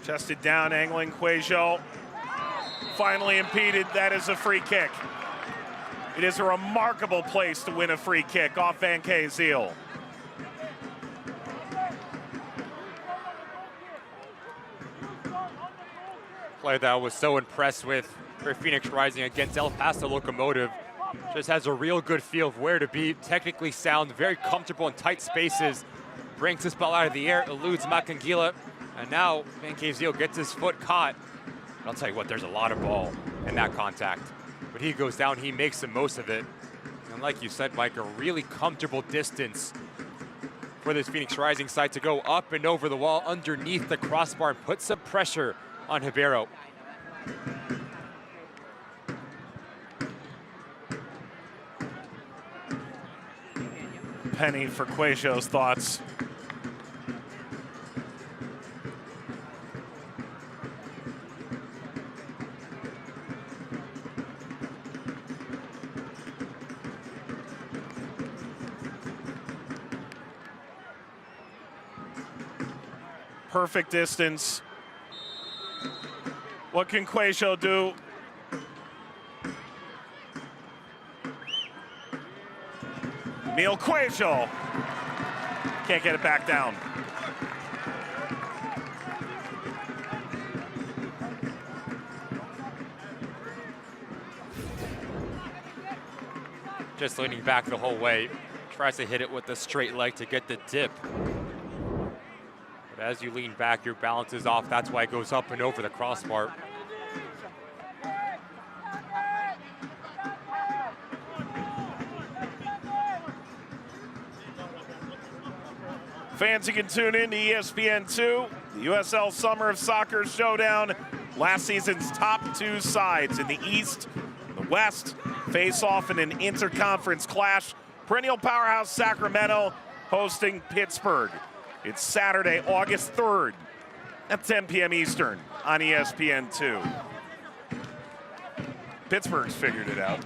Chested down, angling Cuejo. Finally impeded. That is a free kick. It is a remarkable place to win a free kick off Van Kayziel. Player that I was so impressed with for Phoenix Rising against El Paso Locomotive. Just has a real good feel of where to be, technically sound, very comfortable in tight spaces. Brings this ball out of the air, eludes Macangila, and now Van Kayziel gets his foot caught. I'll tell you what, there's a lot of ball in that contact. But he goes down, he makes the most of it. And like you said, Mike, a really comfortable distance for this Phoenix Rising side to go up and over the wall underneath the crossbar and put some pressure on Ribeiro. Penny for Cuejo's thoughts. Perfect distance. What can Cuejo do? Emil Cuejo can't get it back down. Just leaning back the whole way. Tries to hit it with the straight leg to get the dip. But as you lean back, your balance is off. That's why it goes up and over the crossbar. Fans, you can tune in to ESPN2, the USL Summer of Soccer Showdown. Last season's top two sides in the East and the West face off in an interconference clash. Perennial powerhouse Sacramento hosting Pittsburgh. It's Saturday, August 3rd at 10 p.m. Eastern on ESPN2. Pittsburgh's figured it out.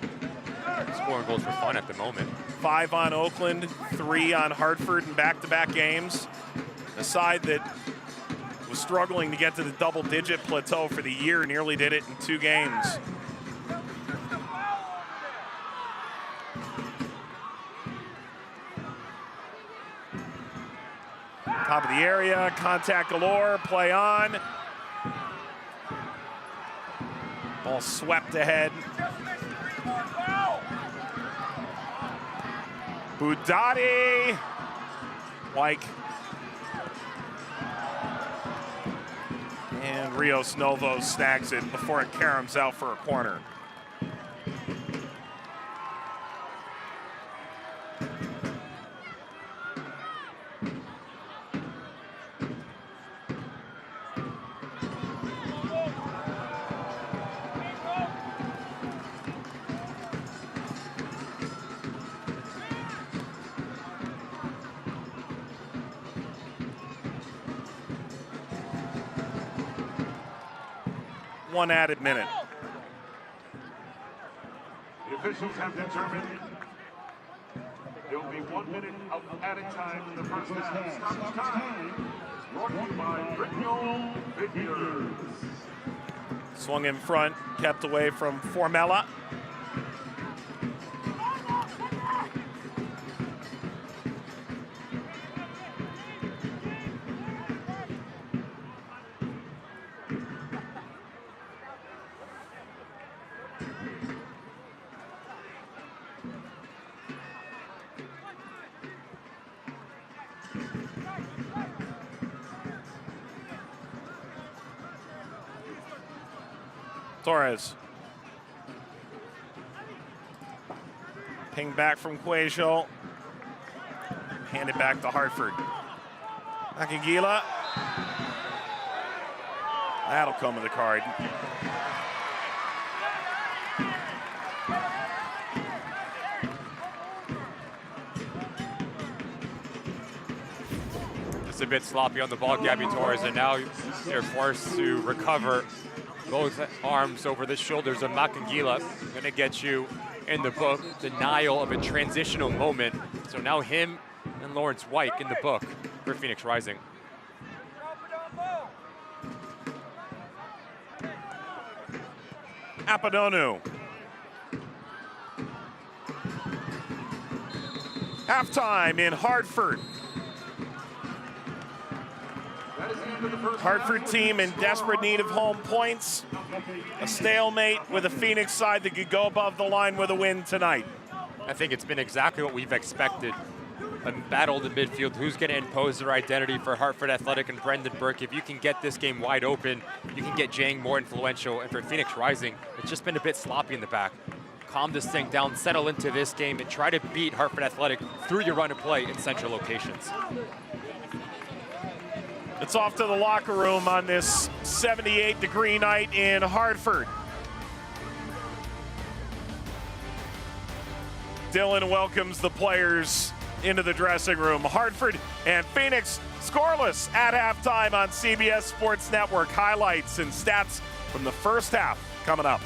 Scoring goals for fun at the moment. 5 on Oakland, 3 on Hartford in back-to-back games. A side that was struggling to get to the double-digit plateau for the year, nearly did it in 2 games. Top of the area, contact galore, play on. Ball swept ahead. Budati. Like. And Rios Novo snags it before it caroms out for a corner. One added minute. The officials have determined there will be 1 minute of added time in the first half. Stoppage time is brought to you by Britnell Vineyards. Swung in front, kept away from Formella. Torres. Ping back from Quajo. Handed back to Hartford. Akagila. That'll come with the card. It's a bit sloppy on the ball, Gabby Torres, and now they're forced to recover both arms over the shoulders of Makangila. Gonna get you in the book. Denial of a transitional moment. So now him and Lawrence White in the book for Phoenix Rising. Apadonu. Halftime in Hartford. Hartford team in desperate need of home points. A stalemate with a Phoenix side that could go above the line with a win tonight. I think it's been exactly what we've expected. A battle in midfield. Who's going to impose their identity for Hartford Athletic and Brendan Burke? If you can get this game wide open, you can get Jang more influential. And for Phoenix Rising, it's just been a bit sloppy in the back. Calm this thing down, settle into this game, and try to beat Hartford Athletic through your run of play in central locations. It's off to the locker room on this 78-degree night in Hartford. Dylan welcomes the players into the dressing room. Hartford and Phoenix scoreless at halftime on CBS Sports Network. Highlights and stats from the first half coming up.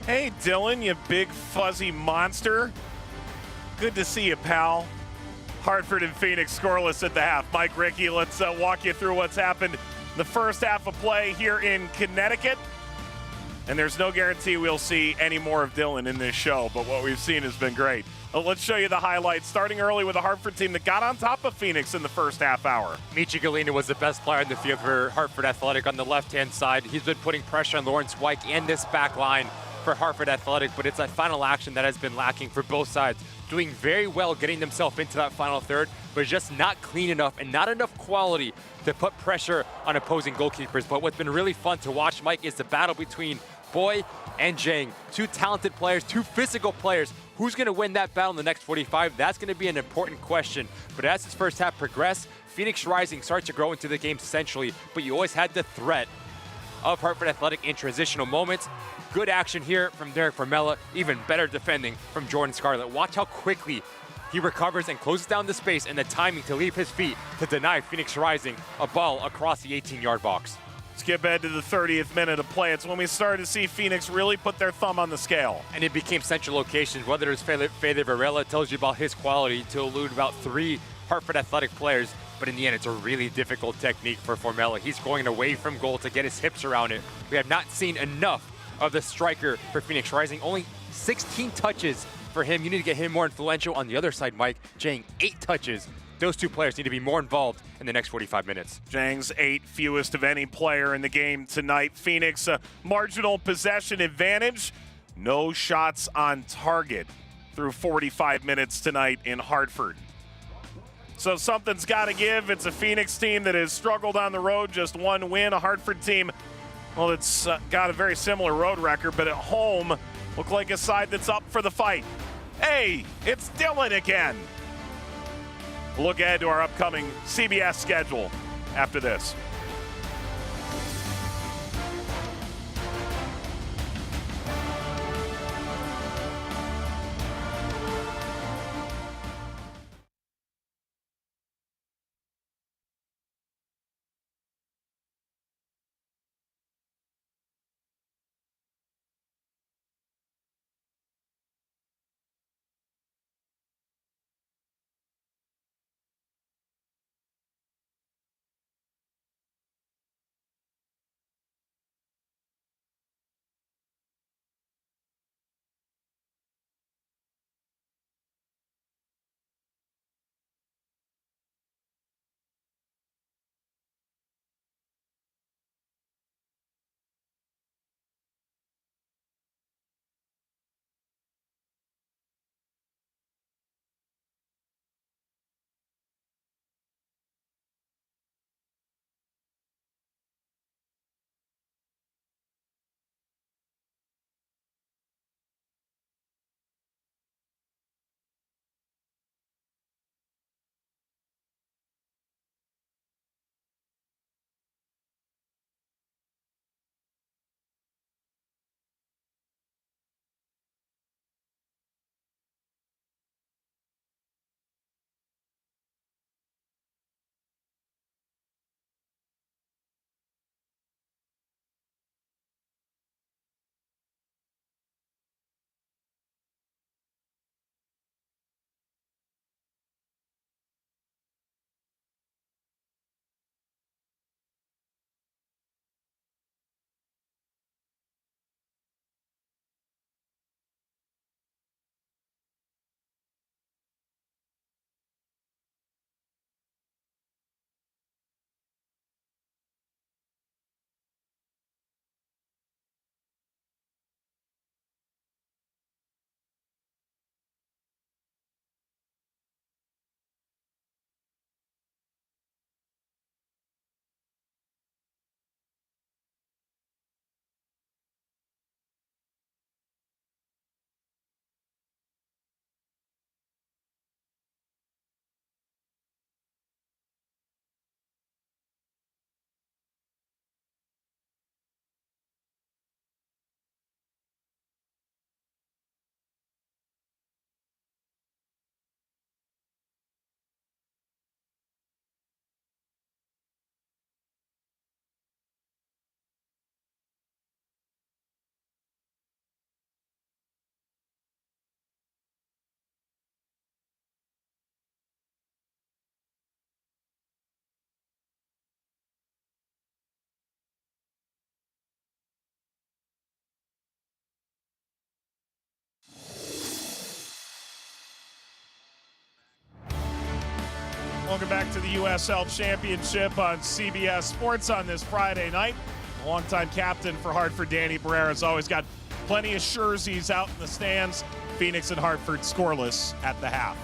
Hey, Dylan, you big fuzzy monster. Good to see you, pal. Hartford and Phoenix scoreless at the half. Mike Rickey, let's walk you through what's happened in the first half of play here in Connecticut. And there's no guarantee we'll see any more of Dylan in this show, but what we've seen has been great. Let's show you the highlights, starting early with a Hartford team that got on top of Phoenix in the first half hour. Michi Galina was the best player in the field for Hartford Athletic on the left-hand side. He's been putting pressure on Lawrence Wyke and this back line for Hartford Athletic, but it's that final action that has been lacking for both sides. Doing very well getting themselves into that final third, but just not clean enough and not enough quality to put pressure on opposing goalkeepers. But what's been really fun to watch, Mike, is the battle between Boy and Jang. Two talented players, two physical players. Who's going to win that battle in the next 45? That's going to be an important question. But as this first half progressed, Phoenix Rising starts to grow into the game centrally, but you always had the threat of Hartford Athletic in transitional moments. Good action here from Derek Formella, even better defending from Jordan Scarlett. Watch how quickly he recovers and closes down the space and the timing to leave his feet to deny Phoenix Rising a ball across the 18-yard box. Skip ahead to the 30th minute of play. It's when we started to see Phoenix really put their thumb on the scale. And it became central locations, whether it's Fede Varela tells you about his quality to elude about 3 Hartford Athletic players. But in the end, it's a really difficult technique for Formella. He's going away from goal to get his hips around it. We have not seen enough of the striker for Phoenix Rising. Only 16 touches for him. You need to get him more influential. On the other side, Mike, Jang, 8 touches. Those two players need to be more involved in the next 45 minutes. Jang's 8, fewest of any player in the game tonight. Phoenix, a marginal possession advantage. No shots on target through 45 minutes tonight in Hartford. So something's got to give. It's a Phoenix team that has struggled on the road, just 1 win. A Hartford team, well, it's got a very similar road record, but at home, look like a side that's up for the fight. Hey, it's Dylan again. Look ahead to our upcoming CBS schedule after this. Welcome back to the USL Championship on CBS Sports on this Friday night. Longtime captain for Hartford, Danny Barrera, has always got plenty of jerseys out in the stands. Phoenix and Hartford scoreless at the half.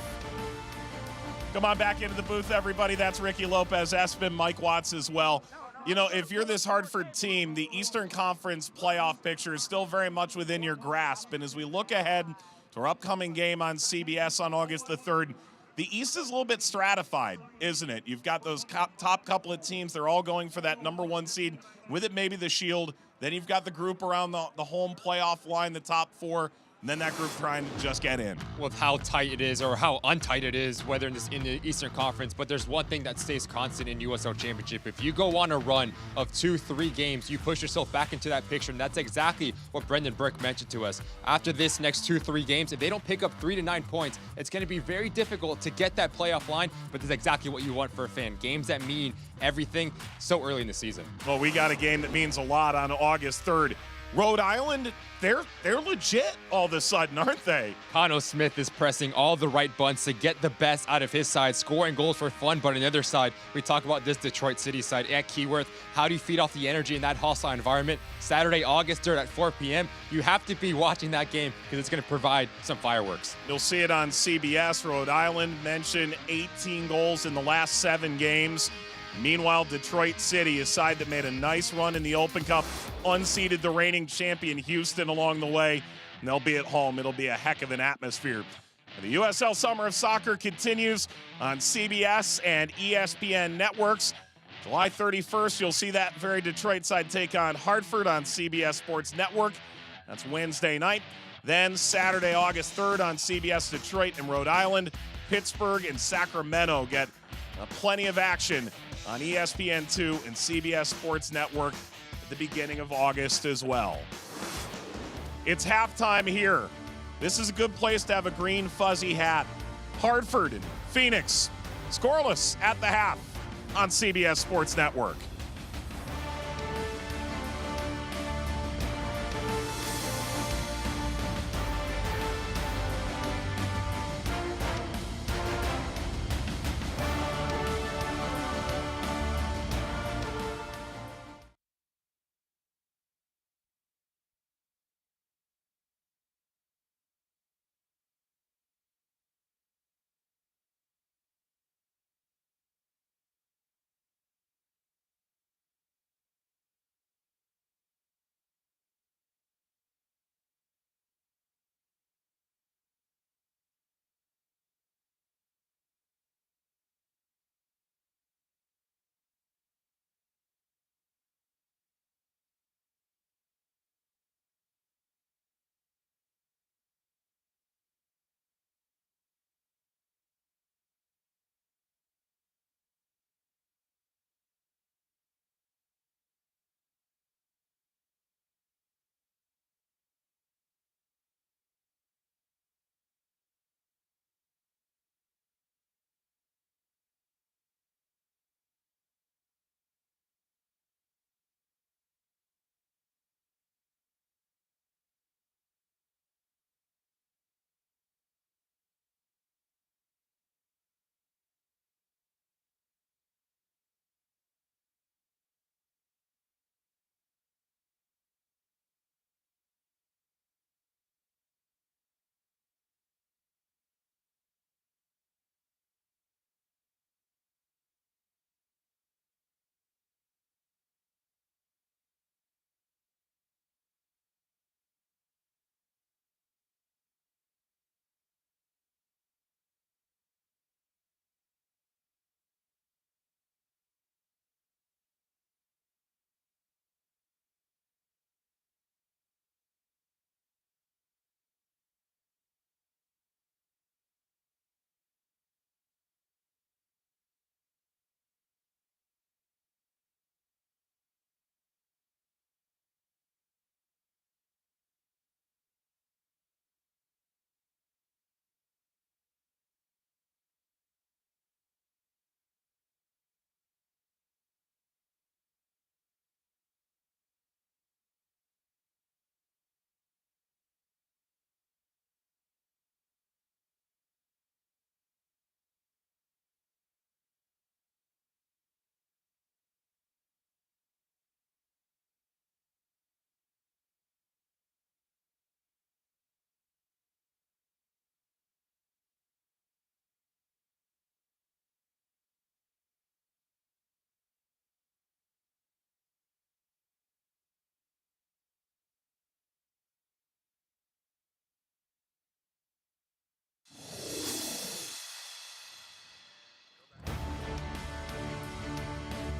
Come on back into the booth, everybody. That's Ricky Lopez, Espin, Mike Watts as well. You know, if you're this Hartford team, the Eastern Conference playoff picture is still very much within your grasp. And as we look ahead to our upcoming game on CBS on August the 3rd, the East is a little bit stratified, isn't it? You've got those top couple of teams. They're all going for that number one seed. With it, maybe the Shield. Then you've got the group around the home playoff line, the top four. And then that group trying to just get in. With how tight it is or how untight it is, whether in the Eastern Conference, but there's one thing that stays constant in USL Championship. If you go on a run of 2-3 games, you push yourself back into that picture, and that's exactly what Brendan Burke mentioned to us. After this next 2-3 games, if they don't pick up 3 to 9 points, it's going to be very difficult to get that playoff line, but that's exactly what you want for a fan. Games that mean everything so early in the season. Well, we got a game that means a lot on August 3rd. Rhode Island, they're legit all of a sudden, aren't they? Cano Smith is pressing all the right buttons to get the best out of his side, scoring goals for fun. But on the other side, we talk about this Detroit City side at Keyworth. How do you feed off the energy in that hostile environment? Saturday, August 3rd at 4 p.m. You have to be watching that game because it's going to provide some fireworks. You'll see it on CBS. Rhode Island mentioned 18 goals in the last 7 games. Meanwhile, Detroit City, a side that made a nice run in the Open Cup, unseated the reigning champion Houston along the way, and they'll be at home. It'll be a heck of an atmosphere. And the USL Summer of Soccer continues on CBS and ESPN networks. July 31st, you'll see that very Detroit side take on Hartford on CBS Sports Network. That's Wednesday night. Then Saturday, August 3rd on CBS Detroit and Rhode Island. Pittsburgh and Sacramento get plenty of action on ESPN2 and CBS Sports Network at the beginning of August as well. It's halftime here. This is a good place to have a green fuzzy hat. Hartford and Phoenix scoreless at the half on CBS Sports Network.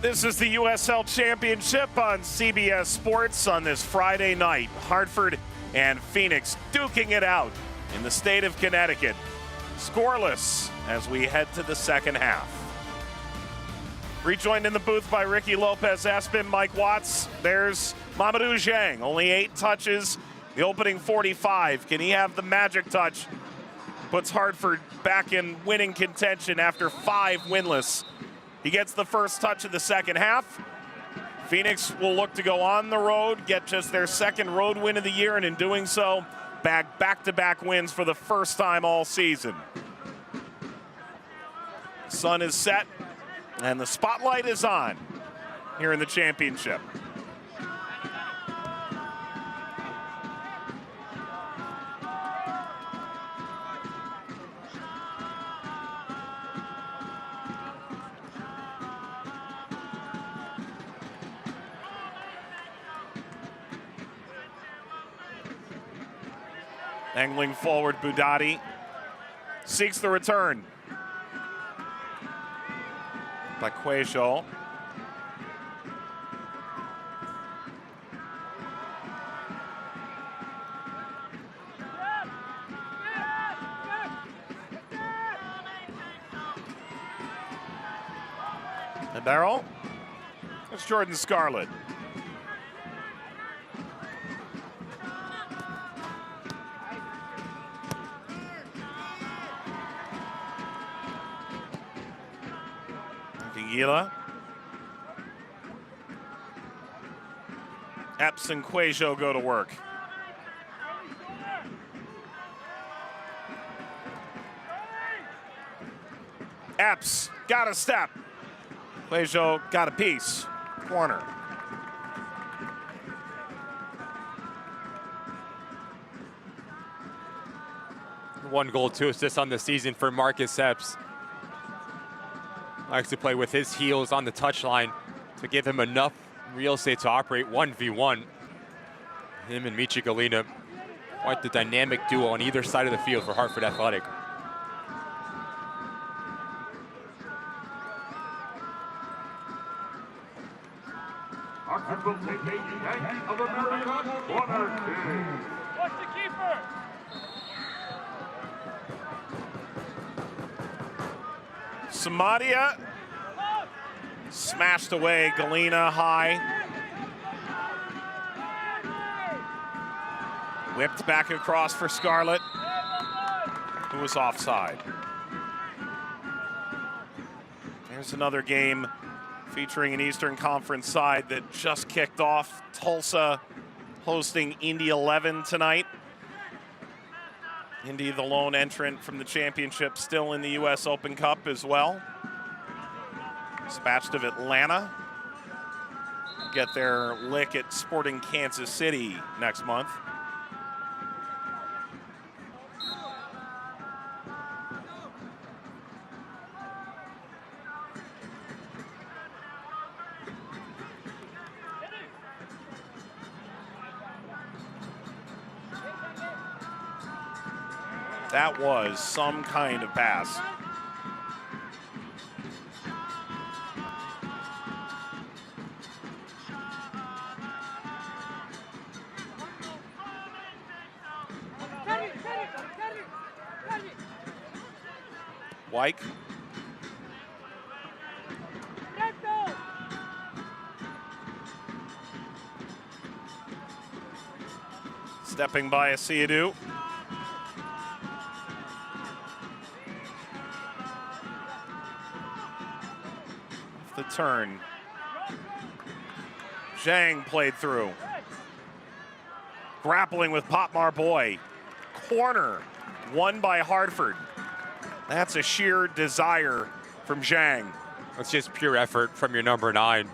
This is the USL Championship on CBS Sports on this Friday night. Hartford and Phoenix duking it out in the state of Connecticut. Scoreless as we head to the second half. Rejoined in the booth by Ricky Lopez, Espin, Mike Watts. There's Mamadou Zhang, only 8 touches, the opening 45. Can he have the magic touch? Puts Hartford back in winning contention after 5 winless. He gets the first touch of the second half. Phoenix will look to go on the road, get just their second road win of the year, and in doing so, bag back-to-back wins for the first time all season. Sun is set, and the spotlight is on here in the championship. Angling forward, Budati seeks the return by Cuejo. The barrel. It's Jordan Scarlett. Gila. Epps and Cuejo go to work. Epps got a step. Cuejo got a piece. Corner. One goal, 2 assists on the season for Marcus Epps. Likes to play with his heels on the touchline to give him enough real estate to operate 1v1. Him and Michi Galina, quite the dynamic duo on either side of the field for Hartford Athletic. Hartford will take a Bank of America corner kick. Watch the keeper. Samadia smashed away. Galina high. Whipped back across for Scarlett, who was offside. There's another game featuring an Eastern Conference side that just kicked off. Tulsa hosting Indy 11 tonight. Indy, the lone entrant from the championship, still in the U.S. Open Cup as well. Dispatched of Atlanta. Get their lick at Sporting Kansas City next month. That was some kind of pass. Wyke. Stepping by Asiadu. The turn. Zhang played through. Grappling with Potmar Boy. Corner won by Hartford. That's a sheer desire from Zhang. It's just pure effort from your number 9.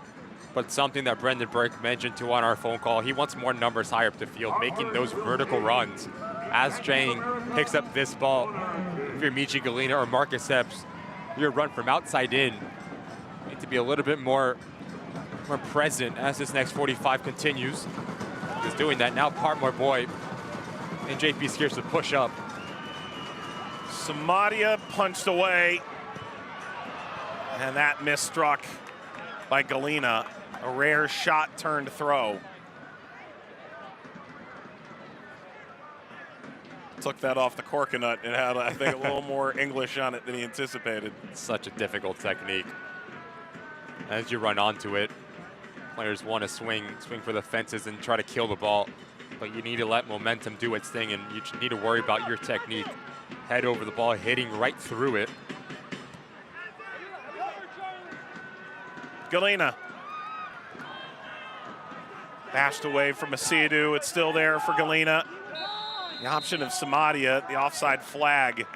But something that Brendan Burke mentioned to on our phone call, he wants more numbers higher up the field, making those vertical runs. As Zhang picks up this ball, if you're Michi Galina or Marcus Epps, your run from outside in need to be a little bit more present as this next 45 continues. He's doing that now. Potmar Boy and JP Skeers to push up. Samadia punched away, and that misstruck by Galena. A rare shot turned throw. Took that off the corkinut. It had, I think, a little more English on it than he anticipated. Such a difficult technique. As you run onto it, players want to swing for the fences and try to kill the ball, but you need to let momentum do its thing, and you need to worry about your technique. Head over the ball, hitting right through it. Galena. Bashed away from Asiadu. It's still there for Galena. The option of Samadia, the offside flag.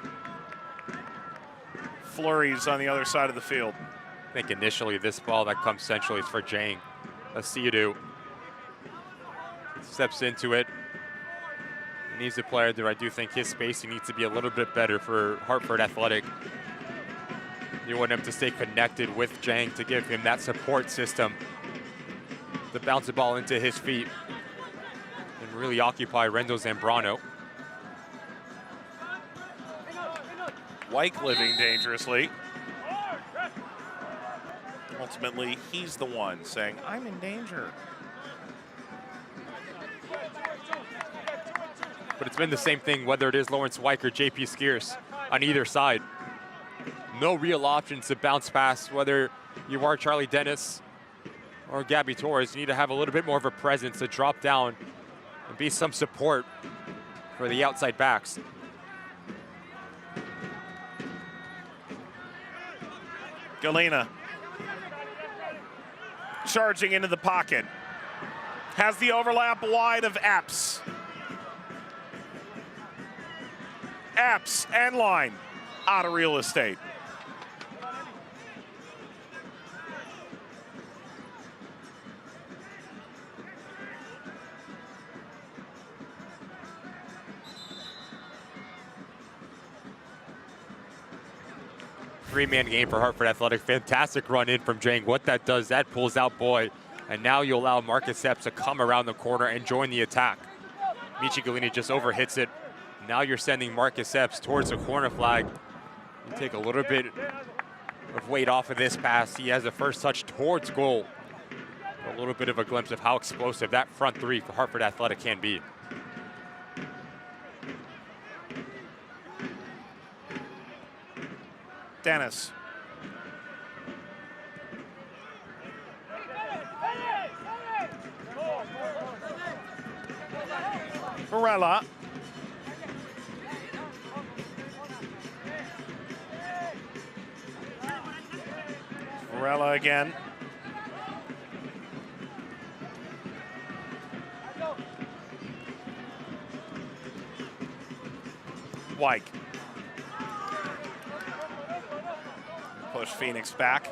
Flurries on the other side of the field. I think initially this ball that comes centrally is for Jang. Asiadu steps into it. He needs a player there. I do think his spacing needs to be a little bit better for Hartford Athletic. You want him to stay connected with Jang to give him that support system to bounce the ball into his feet and really occupy Renzo Zambrano. Wyke living dangerously. Ultimately, he's the one saying, I'm in danger. But it's been the same thing whether it is Lawrence Wyke or JP Skeers on either side. No real options to bounce past, whether you are Charlie Dennis or Gabby Torres. You need to have a little bit more of a presence to drop down and be some support for the outside backs. Galena charging into the pocket. Has the overlap wide of Epps. Epps and line out of real estate. Three-man game for Hartford Athletic. Fantastic run in from Jang. What that does, that pulls out Boyd. And now you allow Marcus Epps to come around the corner and join the attack. Michi Galini just overhits it. Now you're sending Marcus Epps towards the corner flag. You take a little bit of weight off of this pass. He has the first touch towards goal. A little bit of a glimpse of how explosive that front three for Hartford Athletic can be. Dennis. Varela. Varela again. Wyke. Push Phoenix back.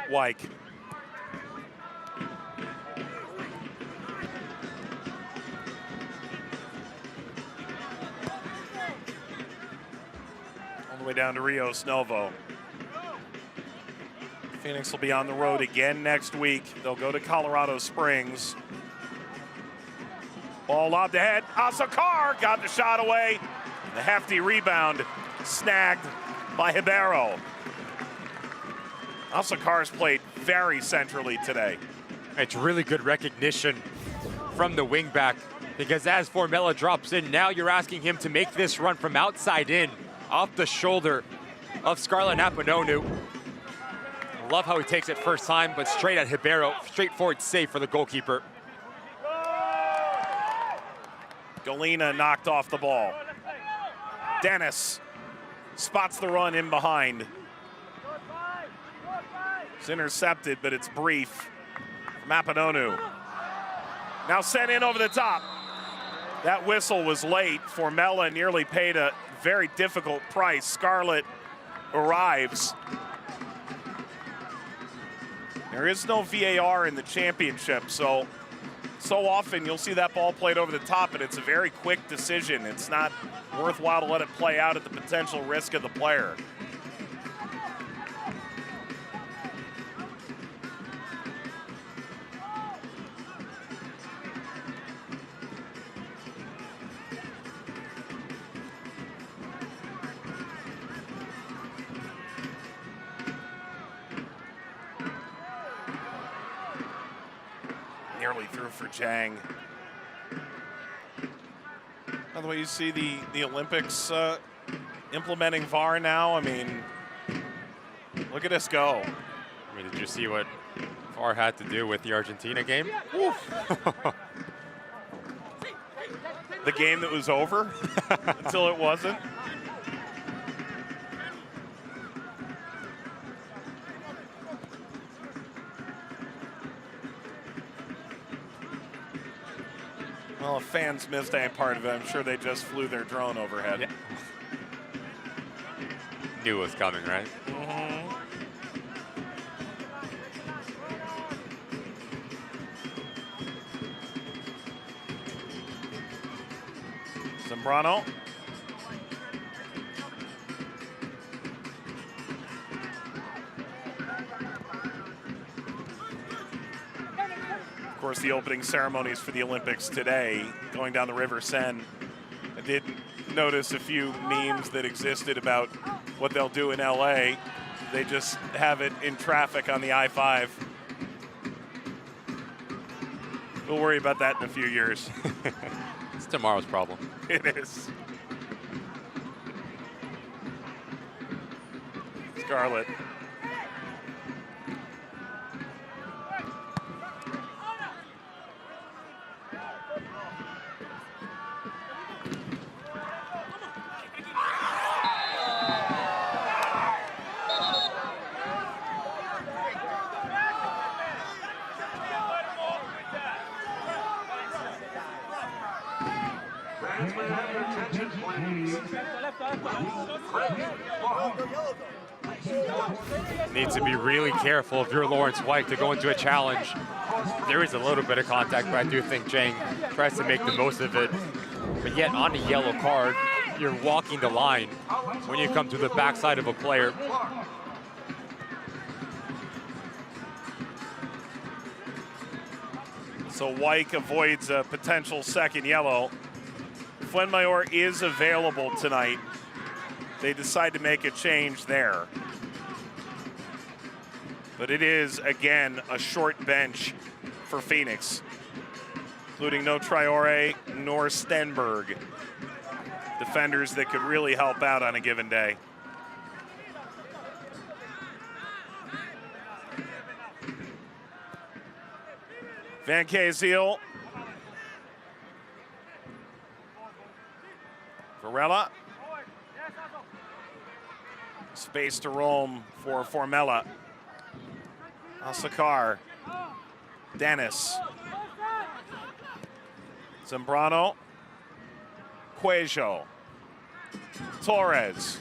Wyke. All the way down to Rios Novo. Phoenix will be on the road again next week. They'll go to Colorado Springs. Ball lobbed ahead. Asakar got the shot away. The hefty rebound snagged by Ribeiro. Asakar's played very centrally today. It's really good recognition from the wingback, because as Formella drops in, now you're asking him to make this run from outside in, off the shoulder of Scarlett Apononu. Love how he takes it first time, but straight at Ribeiro. Straightforward save for the goalkeeper. Galena knocked off the ball. Dennis spots the run in behind. It's intercepted, but it's brief from Apononu. Now sent in over the top. That whistle was late. Formella nearly paid a very difficult price. Scarlett arrives. There is no VAR in the championship, so so often you'll see that ball played over the top, and it's a very quick decision. It's not worthwhile to let it play out at the potential risk of the player. Nearly through for Jang. By the way, you see the Olympics implementing VAR now. I mean, look at us go. I mean, did you see what VAR had to do with the Argentina game? The game that was over until it wasn't. Well, if fans missed any part of it, I'm sure they just flew their drone overhead. Yeah. Knew it was coming, right? Mm-hmm. Zambrano. Of course, the opening ceremonies for the Olympics today, going down the River Seine. I did notice a few memes that existed about what they'll do in LA. They just have it in traffic on the I-5. We'll worry about that in a few years. It's tomorrow's problem. It is. Scarlett. Need to be really careful if you're Lawrence White to go into a challenge. There is a little bit of contact, but I do think Jang tries to make the most of it. But yet on a yellow card, you're walking the line when you come to the backside of a player. So Wyke avoids a potential second yellow. Fuenmayor is available tonight. They decide to make a change there. But it is, again, a short bench for Phoenix, including no Traore nor Stenberg. Defenders that could really help out on a given day. Van Kayziel. Varela. Space to roam for Formella. Al-Sakar. Dennis. Zambrano. Cuejo. Torres.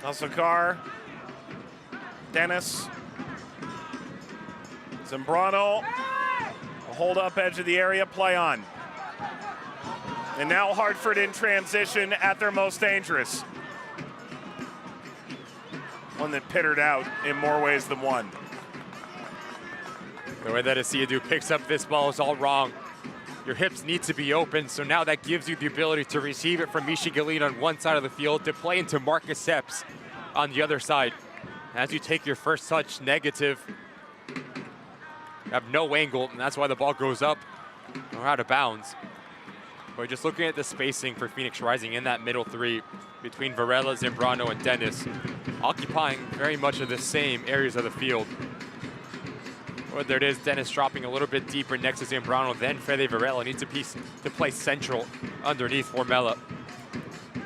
Al-Sakar. Dennis. Zambrano. A hold up edge of the area, play on. And now Hartford in transition at their most dangerous. One that pittered out in more ways than one. The way that Asiadu picks up this ball is all wrong. Your hips need to be open, so now that gives you the ability to receive it from Misha Galin on one side of the field, to play into Marcus Epps on the other side. As you take your first touch negative, you have no angle, and that's why the ball goes up or out of bounds. But just looking at the spacing for Phoenix Rising in that middle three between Varela, Zambrano, and Dennis, occupying very much of the same areas of the field. Whether it is Dennis dropping a little bit deeper next to Zambrano, then Fede Varela needs to play central underneath Formella.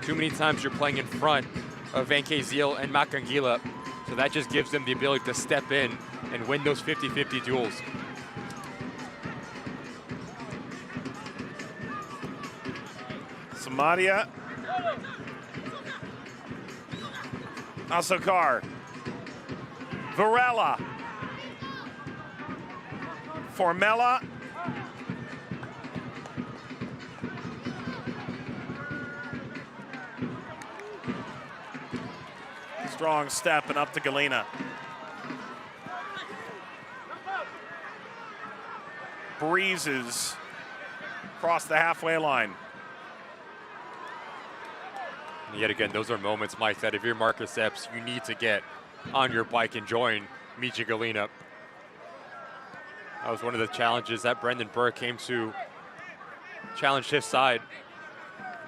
Too many times you're playing in front of Van Kayziel and Makangila, so that just gives them the ability to step in and win those 50-50 duels. Samaria. Asokar. Varela. Formella. Strong step and up to Galena. Breezes across the halfway line. And yet again, those are moments, Mike, that if you're Marcus Epps, you need to get on your bike and join Michi Galena. That was one of the challenges that Brendan Burke came to challenge his side.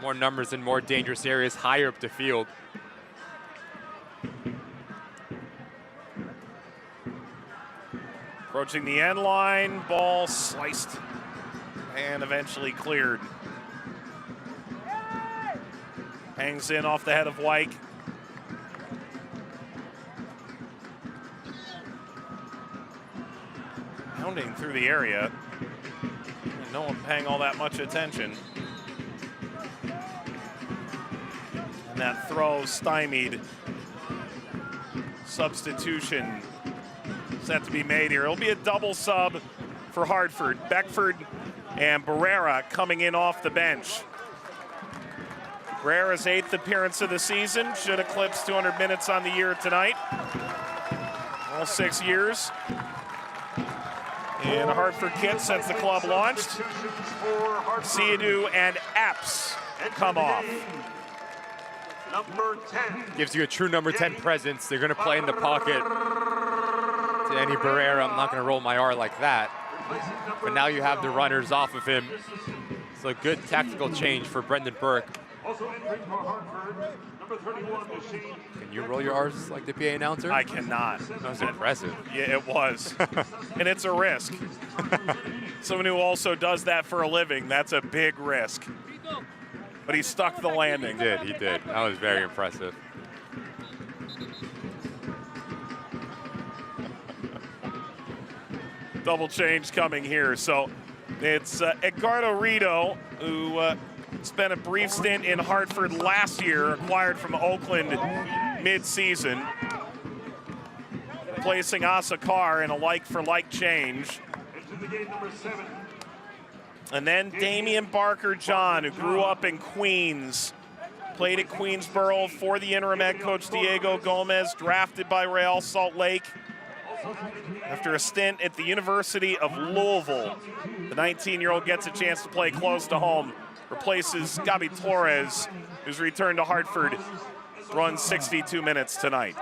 More numbers in more dangerous areas, higher up the field. Approaching the end line, ball sliced and eventually cleared. Hangs in off the head of Wyke. Pounding through the area. No one paying all that much attention. And that throw stymied. Substitution set to be made here. It'll be a double sub for Hartford. Beckford and Barrera coming in off the bench. Barrera's 8th appearance of the season. Should eclipse 200 minutes on the year tonight. All 6 years. In a Hartford kit since the club launched. Seadu and Epps come off. Number 10. Gives you a true number 10 presence. They're going to play in the pocket. Danny Barrera, I'm not going to roll my R like that. But now you have the runners off of him. It's a good tactical change for Brendan Burke. Also entering for Hartford, number 31, Machine. Can you roll your R's like the PA announcer? I cannot. That was impressive. Yeah, it was. And it's a risk. Someone who also does that for a living, that's a big risk. But he stuck the landing. He did. That was very impressive. Double change coming here. So it's Edgardo Rito, who spent a brief stint in Hartford last year, acquired from Oakland mid-season, replacing Asokar in a like-for-like change. Into the game, number 7. And then Damian Barker-John, who grew up in Queens, played at Queensboro for the interim head coach Diego Gomez, drafted by Real Salt Lake. After a stint at the University of Louisville, the 19-year-old gets a chance to play close to home, replaces Gabi Torres, who's returned to Hartford, runs 62 minutes tonight.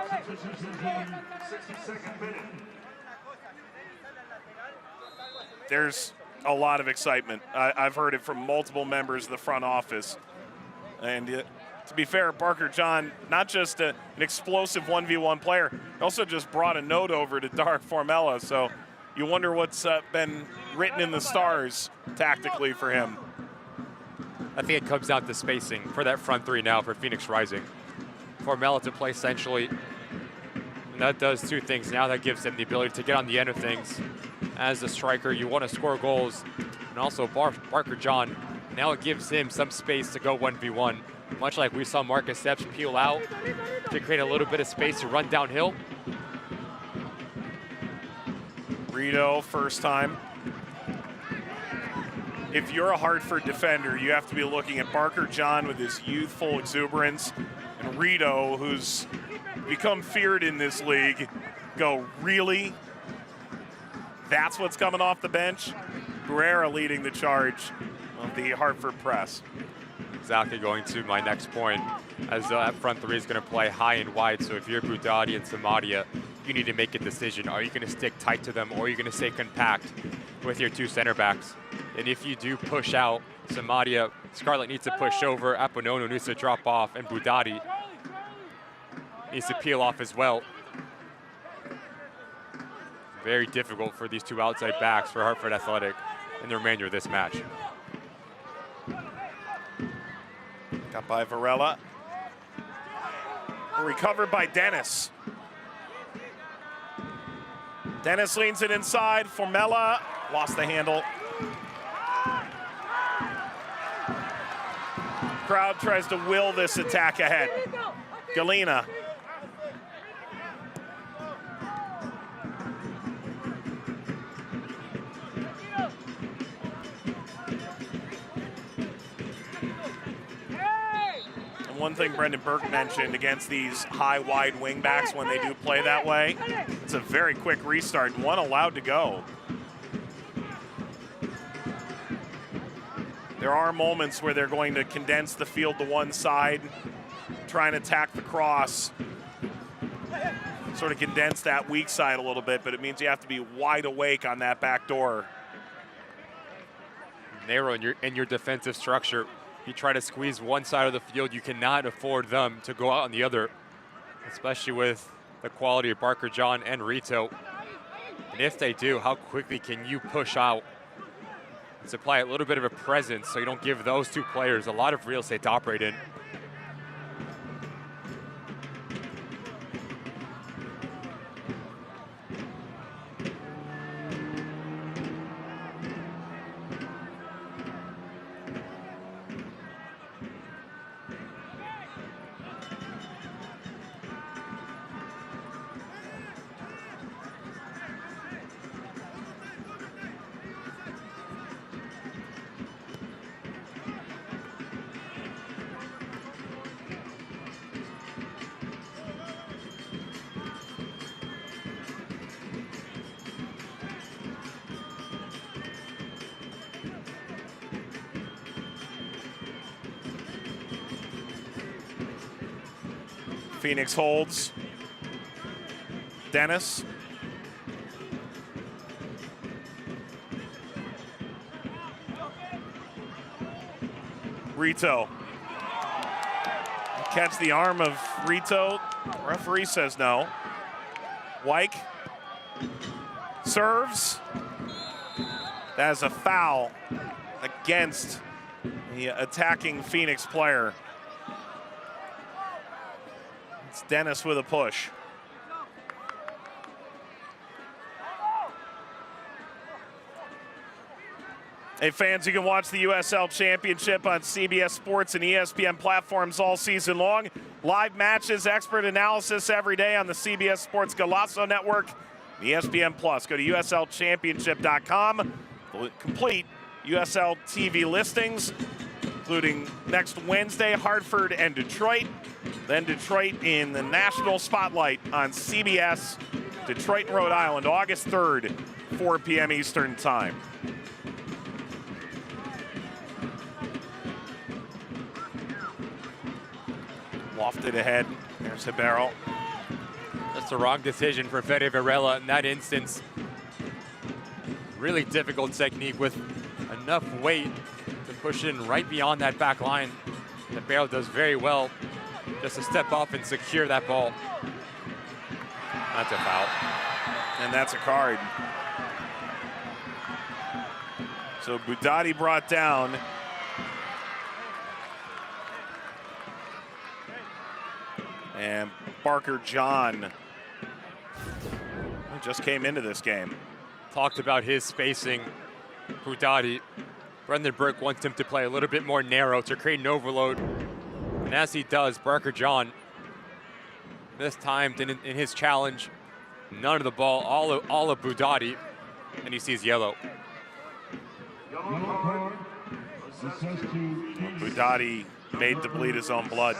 There's a lot of excitement. I've heard it from multiple members of the front office. And to be fair, Barker-John, not just an explosive 1v1 player, he also just brought a note over to Dark Formella. So you wonder what's been written in the stars tactically for him. I think it comes down to spacing for that front three now for Phoenix Rising. Formella to play centrally. And that does two things. Now that gives him the ability to get on the end of things. As a striker, you want to score goals. And also Barker-John, now it gives him some space to go 1v1. Much like we saw Marcus Epps peel out to create a little bit of space to run downhill. Rito, first time. If you're a Hartford defender, you have to be looking at Barker-John with his youthful exuberance, and Rito, who's become feared in this league, go, really? That's what's coming off the bench? Barrera leading the charge of the Hartford press. Exactly going to my next point, as that front three is going to play high and wide. So if you're Budati and Samadia, you need to make a decision. Are you going to stick tight to them, or are you going to stay compact with your two center backs? And if you do push out, Samadia, Scarlett needs to push over, Aponono needs to drop off, and Budati needs to peel off as well. Very difficult for these two outside backs for Hartford Athletic in the remainder of this match. Got by Varela. Recovered by Dennis. Dennis leans it inside. Formella lost the handle. Crowd tries to will this attack ahead. Galena one thing Brendan Burke mentioned against these high, wide wingbacks when they do play that way. It's a very quick restart, one allowed to go. There are moments where they're going to condense the field to one side, try and attack the cross, sort of condense that weak side a little bit, but it means you have to be wide awake on that back door. Narrow in your defensive structure. You try to squeeze one side of the field, you cannot afford them to go out on the other, especially with the quality of Barker John and Rito. And if they do, how quickly can you push out and supply a little bit of a presence so you don't give those two players a lot of real estate to operate in? Phoenix holds. Dennis. Rito. Catch the arm of Rito. Referee says no. Wyke serves. That is a foul against the attacking Phoenix player. It's Dennis with a push. Hey fans, you can watch the USL Championship on CBS Sports and ESPN platforms all season long. Live matches, expert analysis every day on the CBS Sports Golazo Network, ESPN Plus. Go to USLChampionship.com. Complete USL TV listings, including next Wednesday, Hartford and Detroit. Then Detroit in the national spotlight on CBS. Detroit and Rhode Island, August 3rd, 4 p.m. Eastern Time. Lofted ahead. There's Hibero. That's the wrong decision for Fede Varela in that instance. Really difficult technique with enough weight to push in right beyond that back line. Hibero does very well just to step up and secure that ball. That's a foul. And that's a card. So Budati brought down. And Barker John just came into this game. Talked about his spacing. Budati. Brendan Burke wants him to play a little bit more narrow to create an overload. And as he does, Barker John, this time in his challenge, none of the ball, all of Budati, and he sees yellow. Budati made to bleed his own blood.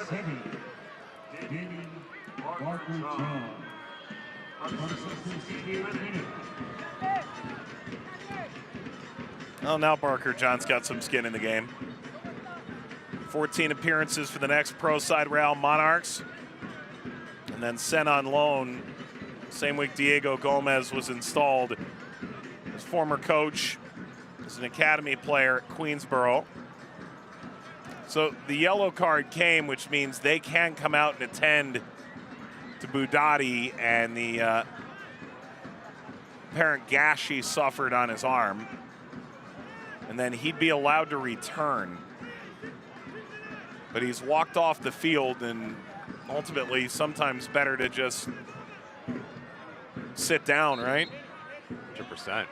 Well, now Barker John's got some skin in the game. 14 appearances for the next pro side, Real Monarchs. And then sent on loan. Same week Diego Gomez was installed. His former coach is an academy player at Queensborough. So the yellow card came, which means they can come out and attend to Budati and the apparent gash he suffered on his arm. And then he'd be allowed to return. But he's walked off the field, and ultimately sometimes better to just sit down, right? 100%.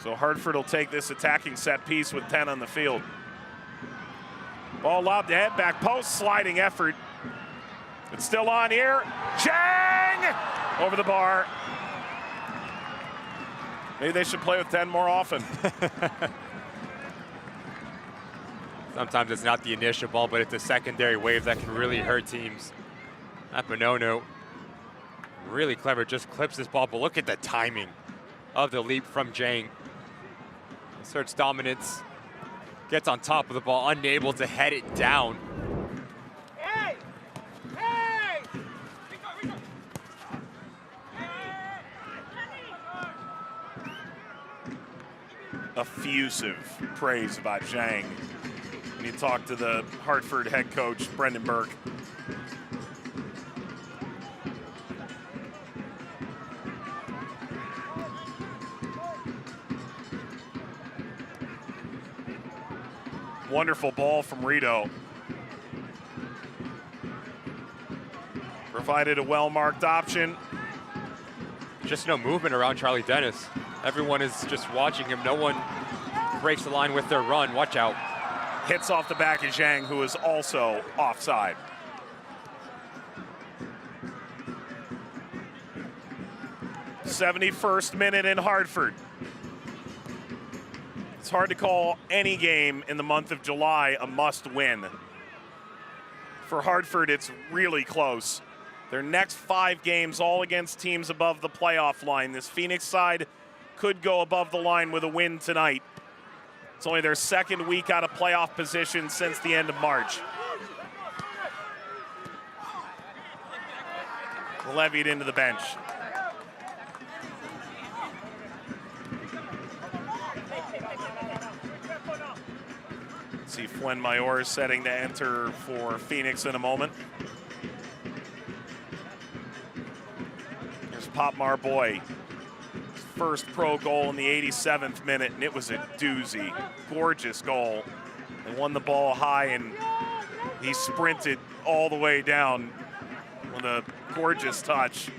So Hartford will take this attacking set piece with 10 on the field. Ball lobbed to head, back post, sliding effort. It's still on here. Chang! Over the bar. Maybe they should play with 10 more often. Sometimes it's not the initial ball, but it's a secondary wave that can really hurt teams. Apinono, really clever, just clips this ball, but look at the timing of the leap from Jang. Asserts dominance, gets on top of the ball, unable to head it down. Effusive praise about Zhang. When you talk to the Hartford head coach, Brendan Burke. Wonderful ball from Rito. Provided a well-marked option. Just no movement around Charlie Dennis. Everyone is just watching him. No one breaks the line with their run. Watch out. Hits off the back of Zhang, who is also offside. '71st minute in Hartford. It's hard to call any game in the month of July a must-win. For Hartford, it's really close. Their next 5 games, all against teams above the playoff line. This Phoenix side could go above the line with a win tonight. It's only their 2nd week out of playoff position since the end of March. Levied into the bench. See Fuenmayor setting to enter for Phoenix in a moment. Here's Pop Marboy. First pro goal in the 87th minute, and it was a doozy. Gorgeous goal. They won the ball high, and he sprinted all the way down with a gorgeous touch.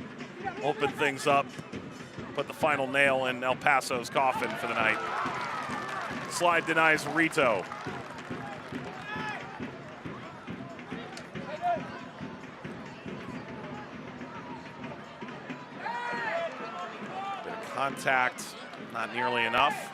Opened things up, put the final nail in El Paso's coffin for the night. Slide denies Rito. Contact, not nearly enough.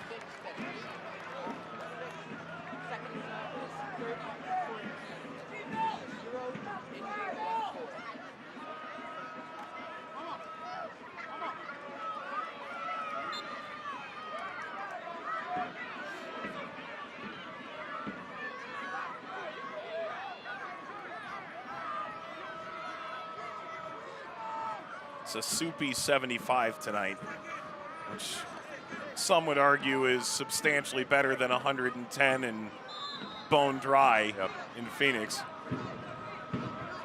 It's a soupy 75 tonight, which some would argue is substantially better than 110 and bone dry in Phoenix.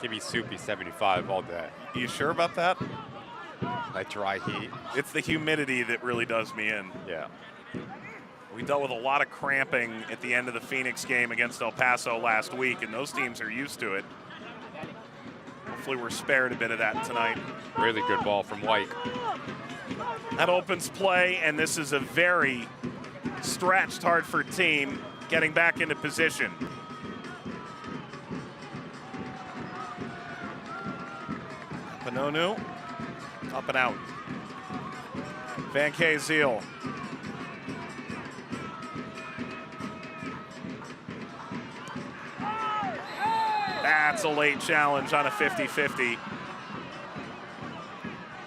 Give me soupy 75 all day. You sure about that? Like dry heat. It's the humidity that really does me in. Yeah. We dealt with a lot of cramping at the end of the Phoenix game against El Paso last week, and those teams are used to it. Hopefully we're spared a bit of that tonight. Really good ball from White. That opens play, and this is a very stretched Hartford team getting back into position. Panonu, up and out. Van Kazeel. That's a late challenge on a 50-50.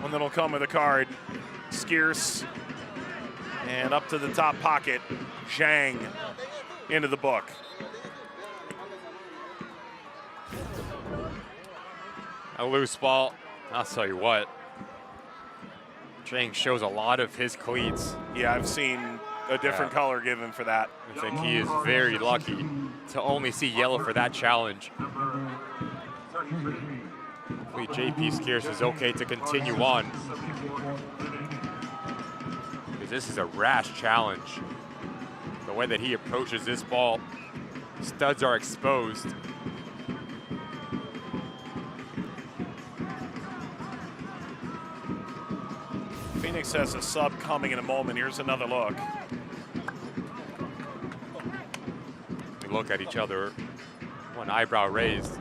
One that'll come with a card. Skierce, and up to the top pocket, Zhang into the book. A loose ball. I'll tell you what. Zhang shows a lot of his cleats. Yeah, I've seen a different color given for that. I think he is very lucky to only see yellow for that challenge. Hopefully JP Skierce is okay to continue on. Because this is a rash challenge. The way that he approaches this ball, studs are exposed. Phoenix has a sub coming in a moment. Here's another look. We look at each other, one eyebrow raised.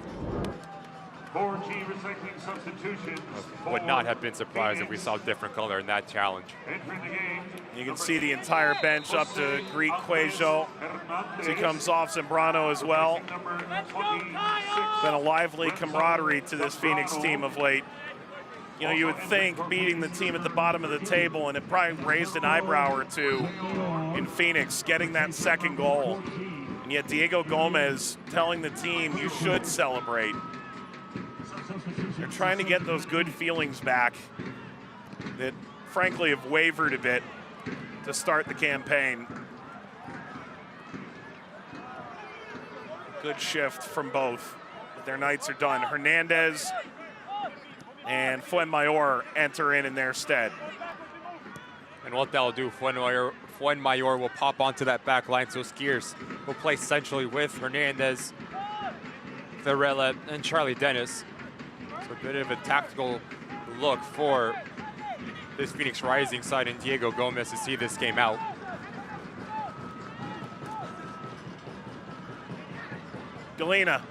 4G recycling substitutions. Would not have been surprised if we saw a different color in that challenge. Entering the game. You can see the entire bench up to greet Cuejo as he comes off Zambrano as well. Been a lively camaraderie to this Phoenix team of late. You know, you would think beating the team at the bottom of the table, and it probably raised an eyebrow or two in Phoenix, getting that second goal. And yet Diego Gomez telling the team, you should celebrate. They're trying to get those good feelings back that, frankly, have wavered a bit to start the campaign. Good shift from both, but their nights are done. Hernandez and Fuenmayor enter in their stead. And what that'll do, Fuenmayor will pop onto that back line, so Skiers will play centrally with Hernandez, Varela, and Charlie Dennis. So a bit of a tactical look for this Phoenix Rising side and Diego Gomez to see this game out. Galena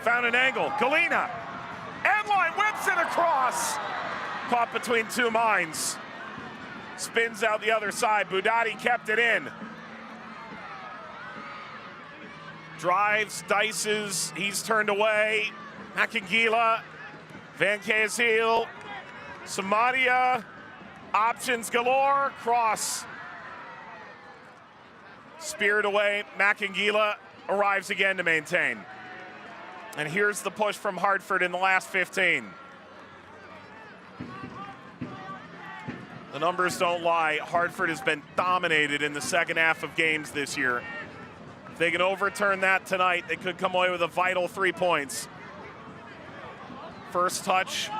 found an angle. Galena, endline, whips it across. Caught between two minds. Spins out the other side. Budati kept it in. Drives, dices, he's turned away. Makangila, Van Kazeel, Samadia, options galore, cross. Speared away, Makangila arrives again to maintain. And here's the push from Hartford in the last 15. The numbers don't lie. Hartford has been dominated in the second half of games this year. If they can overturn that tonight, they could come away with a vital 3 points. First touch,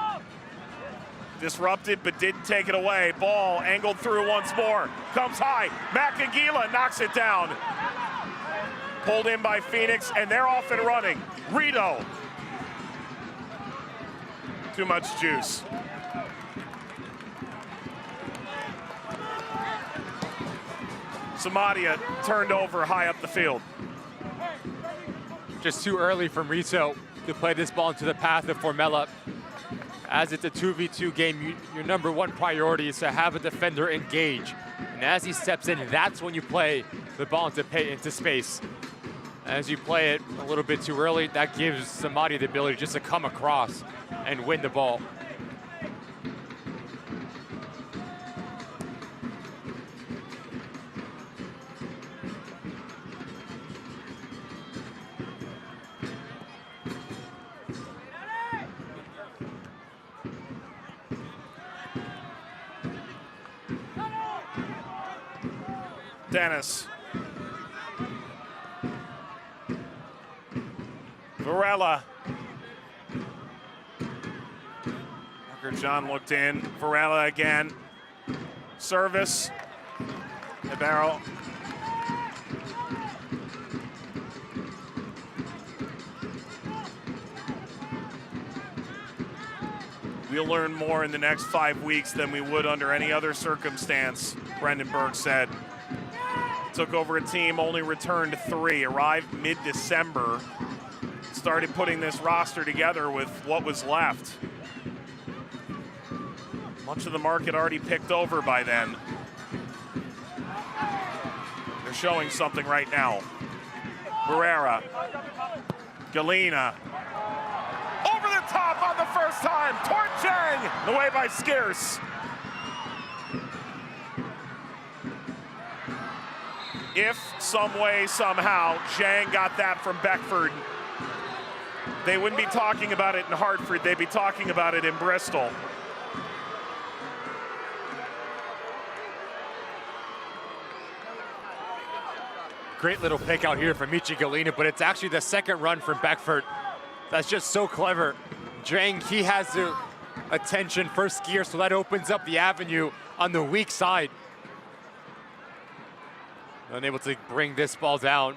disrupted but didn't take it away. Ball angled through once more, comes high. Makangila knocks it down. Pulled in by Phoenix, and they're off and running. Rito. Too much juice. Samadia turned over high up the field. Just too early from Rito to play this ball into the path of Formella. As it's a 2v2 game, your number one priority is to have a defender engage. And as he steps in, that's when you play the ball into space. As you play it a little bit too early, that gives somebody the ability just to come across and win the ball. Dennis. Varela. Walker John looked in. Varela again. Service. Ibero. We'll learn more in the next 5 weeks than we would under any other circumstance, Brendan Burke said. Took over a team, only returned 3, arrived mid-December, started putting this roster together with what was left. Much of the market already picked over by then. They're showing something right now. Barrera, Galena, over the top on the first time, Torchang, away by Scarce. If some way, somehow, Zhang got that from Beckford, they wouldn't be talking about it in Hartford, they'd be talking about it in Bristol. Great little pick out here from Michi Galena, but it's actually the second run from Beckford. That's just so clever. Zhang, he has the attention first gear, so that opens up the avenue on the weak side. Unable to bring this ball down.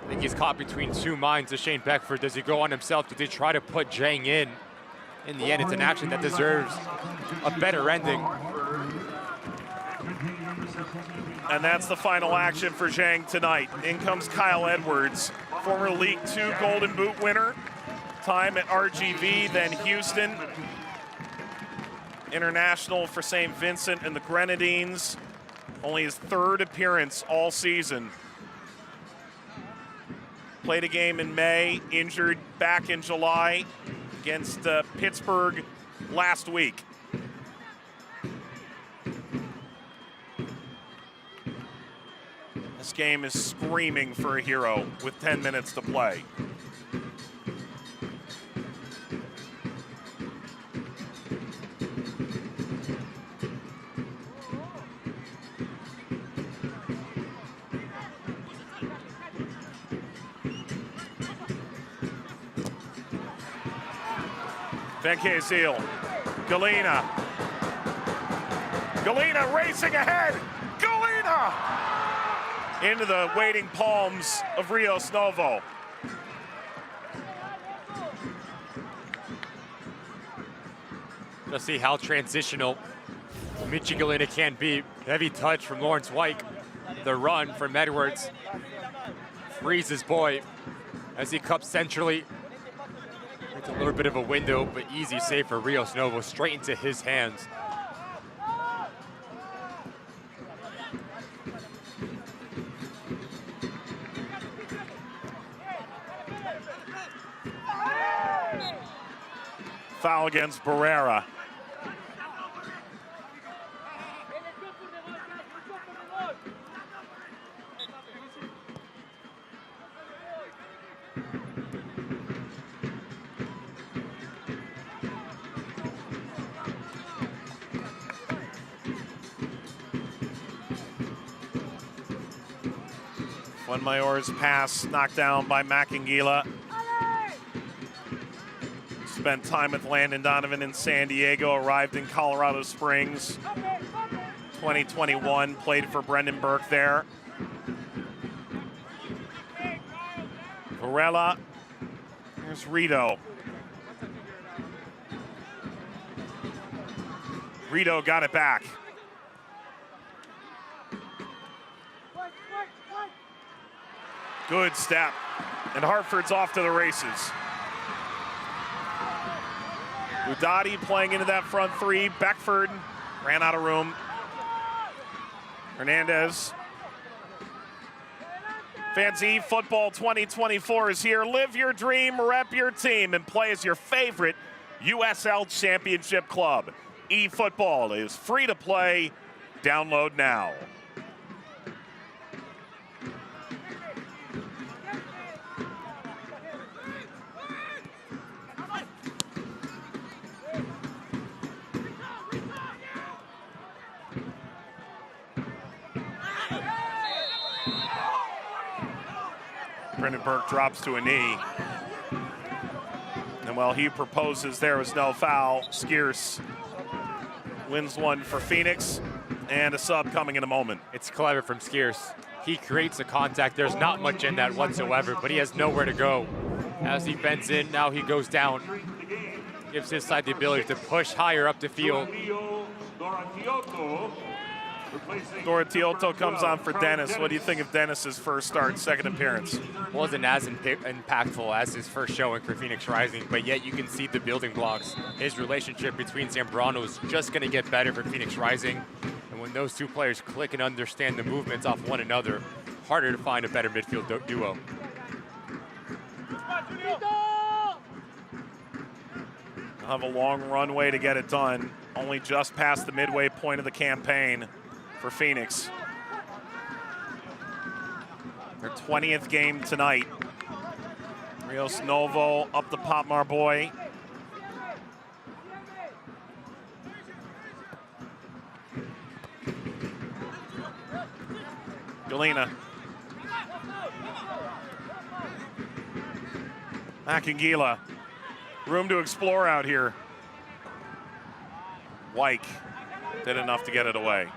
I think he's caught between two minds of Shane Beckford. Does he go on himself? Does he try to put Zhang in? In the end, it's an action that deserves a better ending. And that's the final action for Zhang tonight. In comes Kyle Edwards, former League Two Golden Boot winner, time at RGV, then Houston. International for St. Vincent and the Grenadines. Only his third appearance all season. Played a game in May, injured back in July against Pittsburgh last week. This game is screaming for a hero with 10 minutes to play. Venkezil, Galena. Galena racing ahead. Galena into the waiting palms of Rios Novo. Let's see how transitional Michi Galena can be. Heavy touch from Lawrence White. The run from Edwards frees his boy as he cups centrally. It's a little bit of a window, but easy save for Rios Novo, straight into his hands. Foul against Barrera. Fuenmayor's pass knocked down by Macangila. Spent time with Landon Donovan in San Diego, arrived in Colorado Springs 2021, played for Brendan Burke there. Varela, here's Rito. Rito got it back. Good step, and Hartford's off to the races. Udati playing into that front three. Beckford ran out of room. Hernandez. Fancy Football 2024 is here. Live your dream, rep your team, and play as your favorite USL Championship club. eFootball is free to play. Download now. Brendan Burke drops to a knee. And while he proposes there was no foul, Skierce wins one for Phoenix, and a sub coming in a moment. It's clever from Skierce. He creates a contact. There's not much in that whatsoever, but he has nowhere to go. As he bends in, now he goes down. Gives his side the ability to push higher up the field. Dorotioto comes on for Dennis. What do you think of Dennis's first start, second appearance? Wasn't as impactful as his first showing for Phoenix Rising, but yet you can see the building blocks. His relationship between Zambrano is just going to get better for Phoenix Rising. And when those two players click and understand the movements off one another, harder to find a better midfield duo. Have a long runway to get it done. Only just past the midway point of the campaign for Phoenix. Their 20th game tonight. Rios Novo up the Potmar boy. Galena. Macangila. Room to explore out here. Wyke did enough to get it away.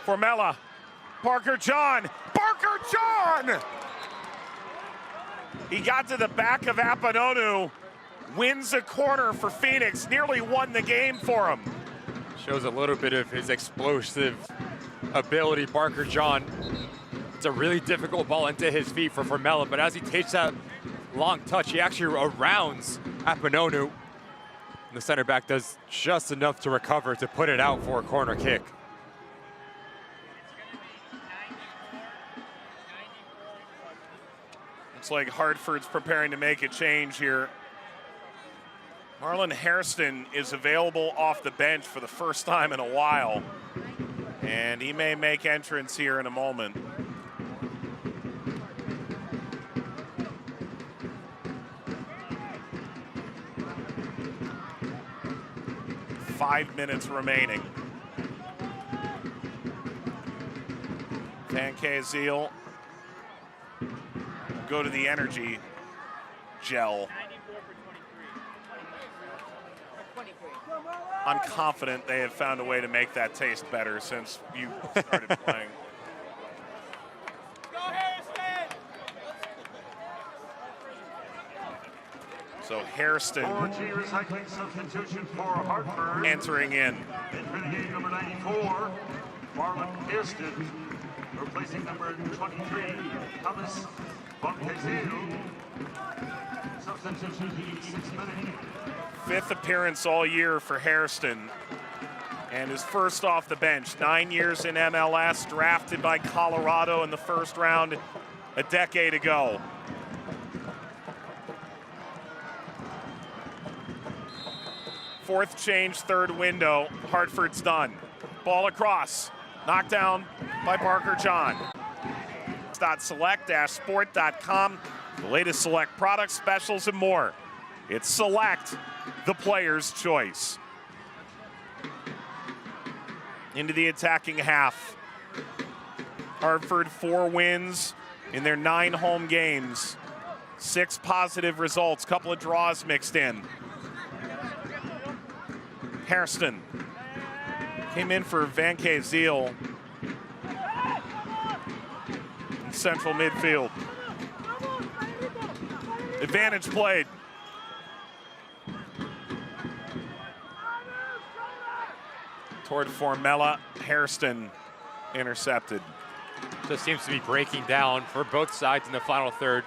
Formella. Parker John. Parker John! He got to the back of Apononu. Wins a corner for Phoenix. Nearly won the game for him. Shows a little bit of his explosive ability. Barker John, it's a really difficult ball into his feet for Formella, but as he takes that long touch, he actually rounds Apononu. The center back does just enough to recover to put it out for a corner kick. Looks like Hartford's preparing to make a change here. Marlon Hairston is available off the bench for the first time in a while, and he may make entrance here in a moment. Five minutes remaining. Van Kazeel go to the energy gel. I'm confident they have found a way to make that taste better since you started playing. So Hairston 4G recycling substitution for Hartford. entering in. Entering game number 94, Marlon Hairston. Replacing number 23, Thomas Van Kazeel. Substitution heat 6 minutes. Fifth appearance all year for Hairston, and his first off the bench. 9 years in MLS, drafted by Colorado in the first round a decade ago. Fourth change, third window. Hartford's done. Ball across. Knocked down by Barker John. Select-sport.com. The latest Select products, specials, and more. It's Select, the player's choice. Into the attacking half. Hartford 4 wins in their 9 home games. 6 positive results, couple of draws mixed in. Hairston came in for Van Kazeel in central midfield. Advantage played. Toward Formella, Hairston intercepted. Just seems to be breaking down for both sides in the final third.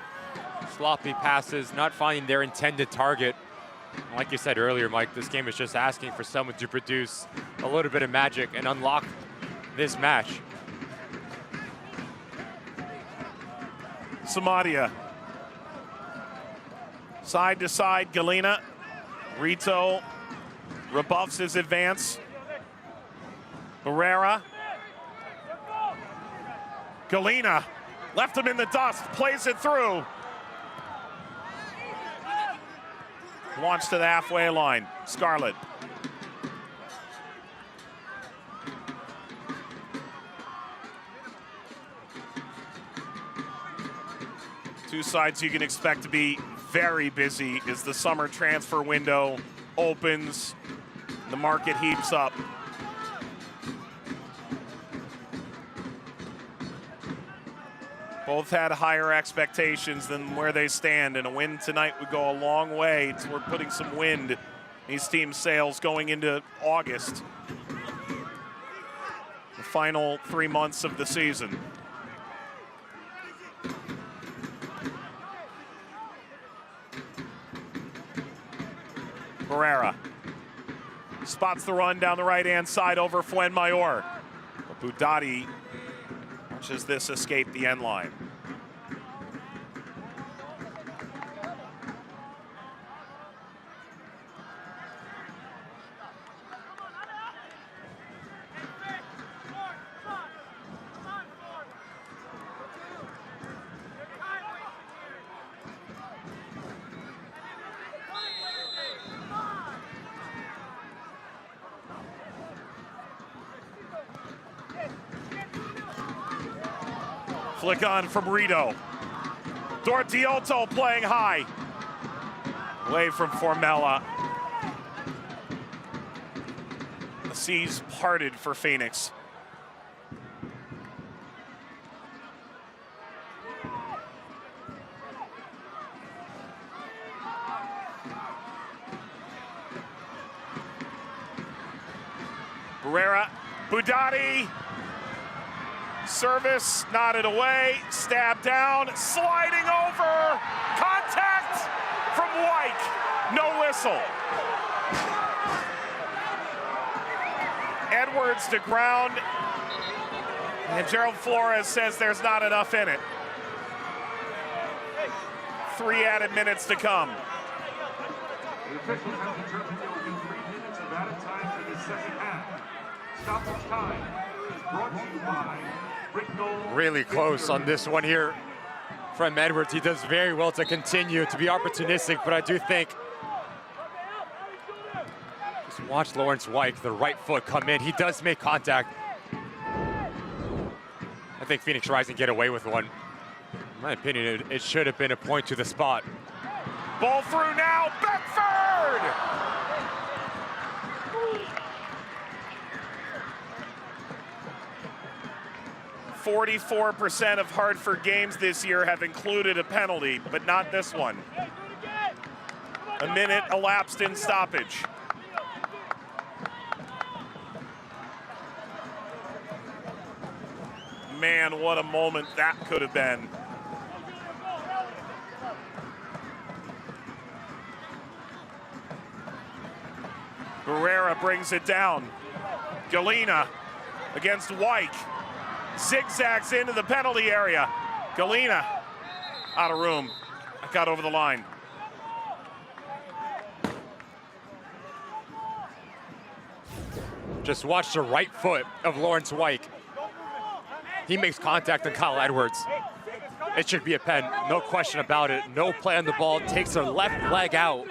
Sloppy passes, not finding their intended target. Like you said earlier, Mike, this game is just asking for someone to produce a little bit of magic and unlock this match. Samadia. Side to side, Galena. Rito rebuffs his advance. Barrera. Galena left him in the dust, plays it through. Launched to the halfway line. Scarlett. Two sides you can expect to be very busy as the summer transfer window opens. The market heaps up. Both had higher expectations than where they stand, and a win tonight would go a long way toward putting some wind in these teams' sails going into August. The final 3 months of the season. Barrera spots the run down the right-hand side over Fuenmayor. But Budati watches this escape the end line. Flick on from Rito. Dortiotto playing high. Away from Formella. The seas parted for Phoenix. Barrera, Budati. Service, nodded away, stab down, sliding over, contact from Wyke, no whistle. Edwards to ground, and Gerald Flores says there's not enough in it. 3 added minutes to come. The officials have determined there will be 3 minutes of added time for the second half. Stoppage time is brought to you by Ricknoll. Really close on this one here from Edwards. He does very well to continue to be opportunistic, but I do think, just watch Lawrence Wyke, the right foot come in. He does make contact. I think Phoenix Rising get away with one. In my opinion, it should have been a point to the spot. Ball through now, Beckford! "44% of Hartford games this year have included a penalty, but not this one. A minute elapsed in stoppage. Man, what a moment that could have been. Barrera brings it down. Galena against Wyke. Zigzags into the penalty area. Galena out of room. Got over the line. Just watch the right foot of Lawrence Wyke. He makes contact on Kyle Edwards. It should be a pen, no question about it. No play on the ball, takes the left leg out.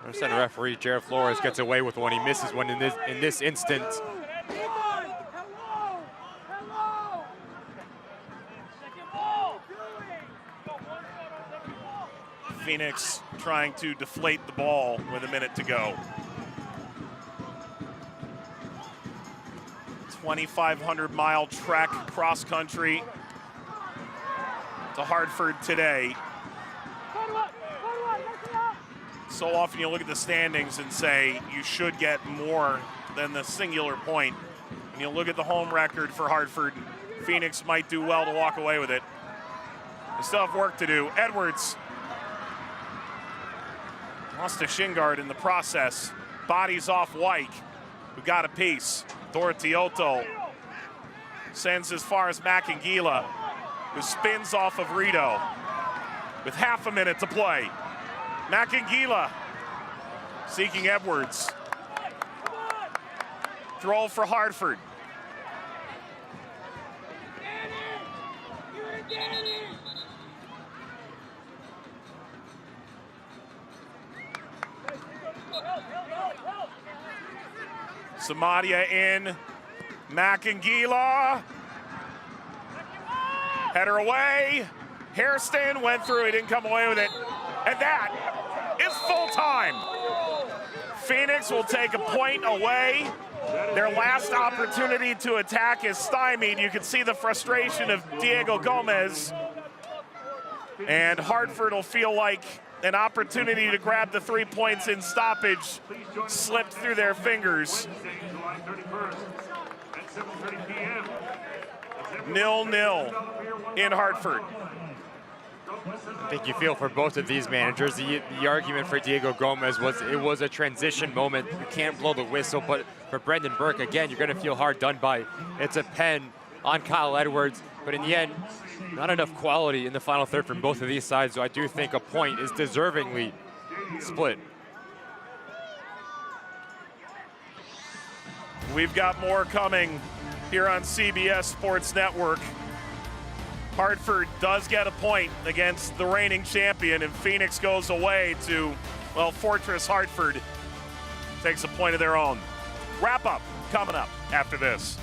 Our center referee, Jared Flores, gets away with one. He misses one in this instance. Phoenix trying to deflate the ball with a minute to go. 2,500-mile trek cross country to Hartford today. So often you look at the standings and say you should get more than the singular point. When you look at the home record for Hartford, Phoenix might do well to walk away with it. They still have work to do. Edwards lost to shin guard in the process. Bodies off Wyke, who got a piece. Dorotioto sends as far as Macangila, who spins off of Rito with half a minute to play. Macangila seeking Edwards. Throw for Hartford. Samadia in. Macangila. Header away. Hairston went through. He didn't come away with it. And that is full time. Phoenix will take a point away. Their last opportunity to attack is stymied. You can see the frustration of Diego Gomez. And Hartford will feel like an opportunity to grab the 3 points in stoppage slipped through their fingers. 0-0 in Hartford. I think you feel for both of these managers. The argument for Diego Gomez was it was a transition moment. You can't blow the whistle, but for Brendan Burke, again, you're going to feel hard done by. It's a pen on Kyle Edwards, but in the end, not enough quality in the final third from both of these sides, so I do think a point is deservingly split. We've got more coming here on CBS Sports Network. Hartford does get a point against the reigning champion, and Phoenix goes away to, well, Fortress Hartford takes a point of their own. Wrap up coming up after this.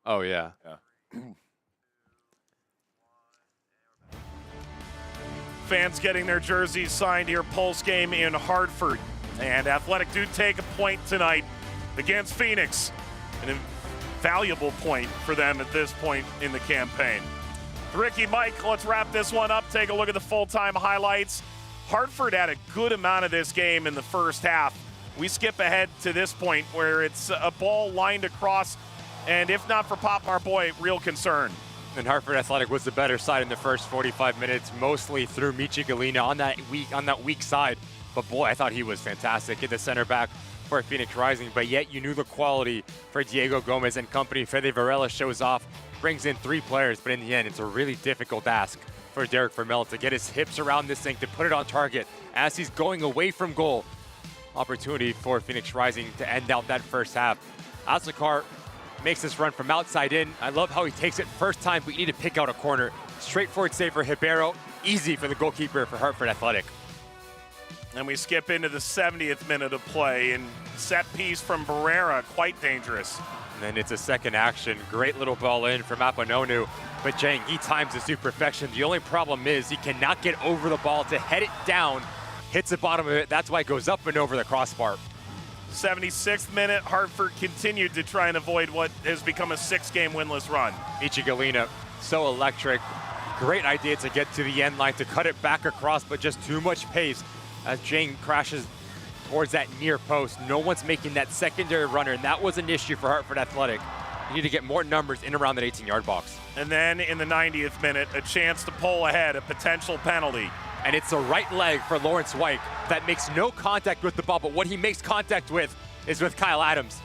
Oh, yeah. Fans getting their jerseys signed here post-game in Hartford. And Athletic do take a point tonight against Phoenix. An invaluable point for them at this point in the campaign. Ricky, Mike, let's wrap this one up. Take a look at the full-time highlights. Hartford had a good amount of this game in the first half. We skip ahead to this point where it's a ball lined across, and if not for Pop, our boy, real concern. And Hartford Athletic was the better side in the first 45 minutes, mostly through Michi Galina on that weak side. But boy, I thought he was fantastic at the center back for Phoenix Rising. But yet you knew the quality for Diego Gomez and company. Fede Varela shows off, brings in 3 players, but in the end, it's a really difficult ask for Derek Vermel to get his hips around this thing, to put it on target as he's going away from goal. Opportunity for Phoenix Rising to end out that first half. Asakar makes this run from outside in. I love how he takes it first time, but you need to pick out a corner. Straightforward save for Ribeiro. Easy for the goalkeeper for Hartford Athletic. And we skip into the 70th minute of play, and set piece from Barrera, quite dangerous. And then it's a second action. Great little ball in from Apononu. But Jang, he times it to perfection. The only problem is he cannot get over the ball to head it down. Hits the bottom of it. That's why it goes up and over the crossbar. 76th minute, Hartford continued to try and avoid what has become a 6-game winless run. Michi Galina, so electric. Great idea to get to the end line, to cut it back across, but just too much pace as Jang crashes towards that near post. No one's making that secondary runner, and that was an issue for Hartford Athletic. You need to get more numbers in around that 18-yard box. And then in the 90th minute, a chance to pull ahead, a potential penalty. And it's the right leg for Lawrence White that makes no contact with the ball, but what he makes contact with is with Kyle Adams.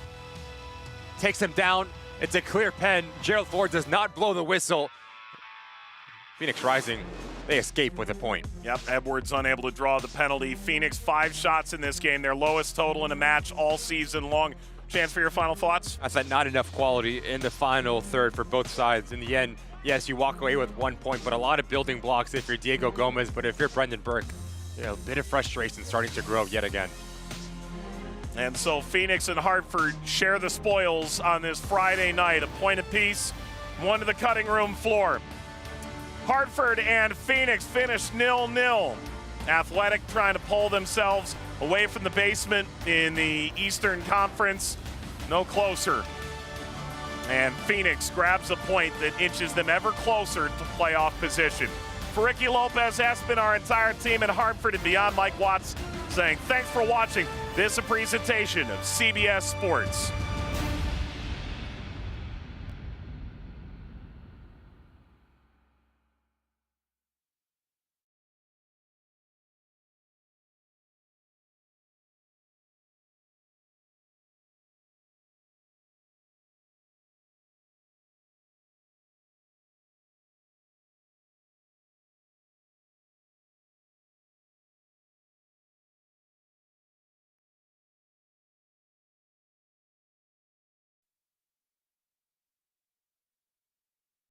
Takes him down. It's a clear pen. Gerald Ford does not blow the whistle. Phoenix Rising, they escape with a point. Yep, Edwards unable to draw the penalty. Phoenix 5 shots in this game, their lowest total in a match all season long. Chance for your final thoughts? I thought not enough quality in the final third for both sides. In the end, yes, you walk away with 1 point, but a lot of building blocks if you're Diego Gomez, but if you're Brendan Burke, a bit of frustration starting to grow yet again. And so Phoenix and Hartford share the spoils on this Friday night. A point apiece, one to the cutting room floor. Hartford and Phoenix finished 0-0. Athletic trying to pull themselves away from the basement in the Eastern Conference. No closer. And Phoenix grabs a point that inches them ever closer to playoff position. For Ricky Lopez, Espen, our entire team at Hartford and beyond, Mike Watts saying thanks for watching this presentation of CBS Sports.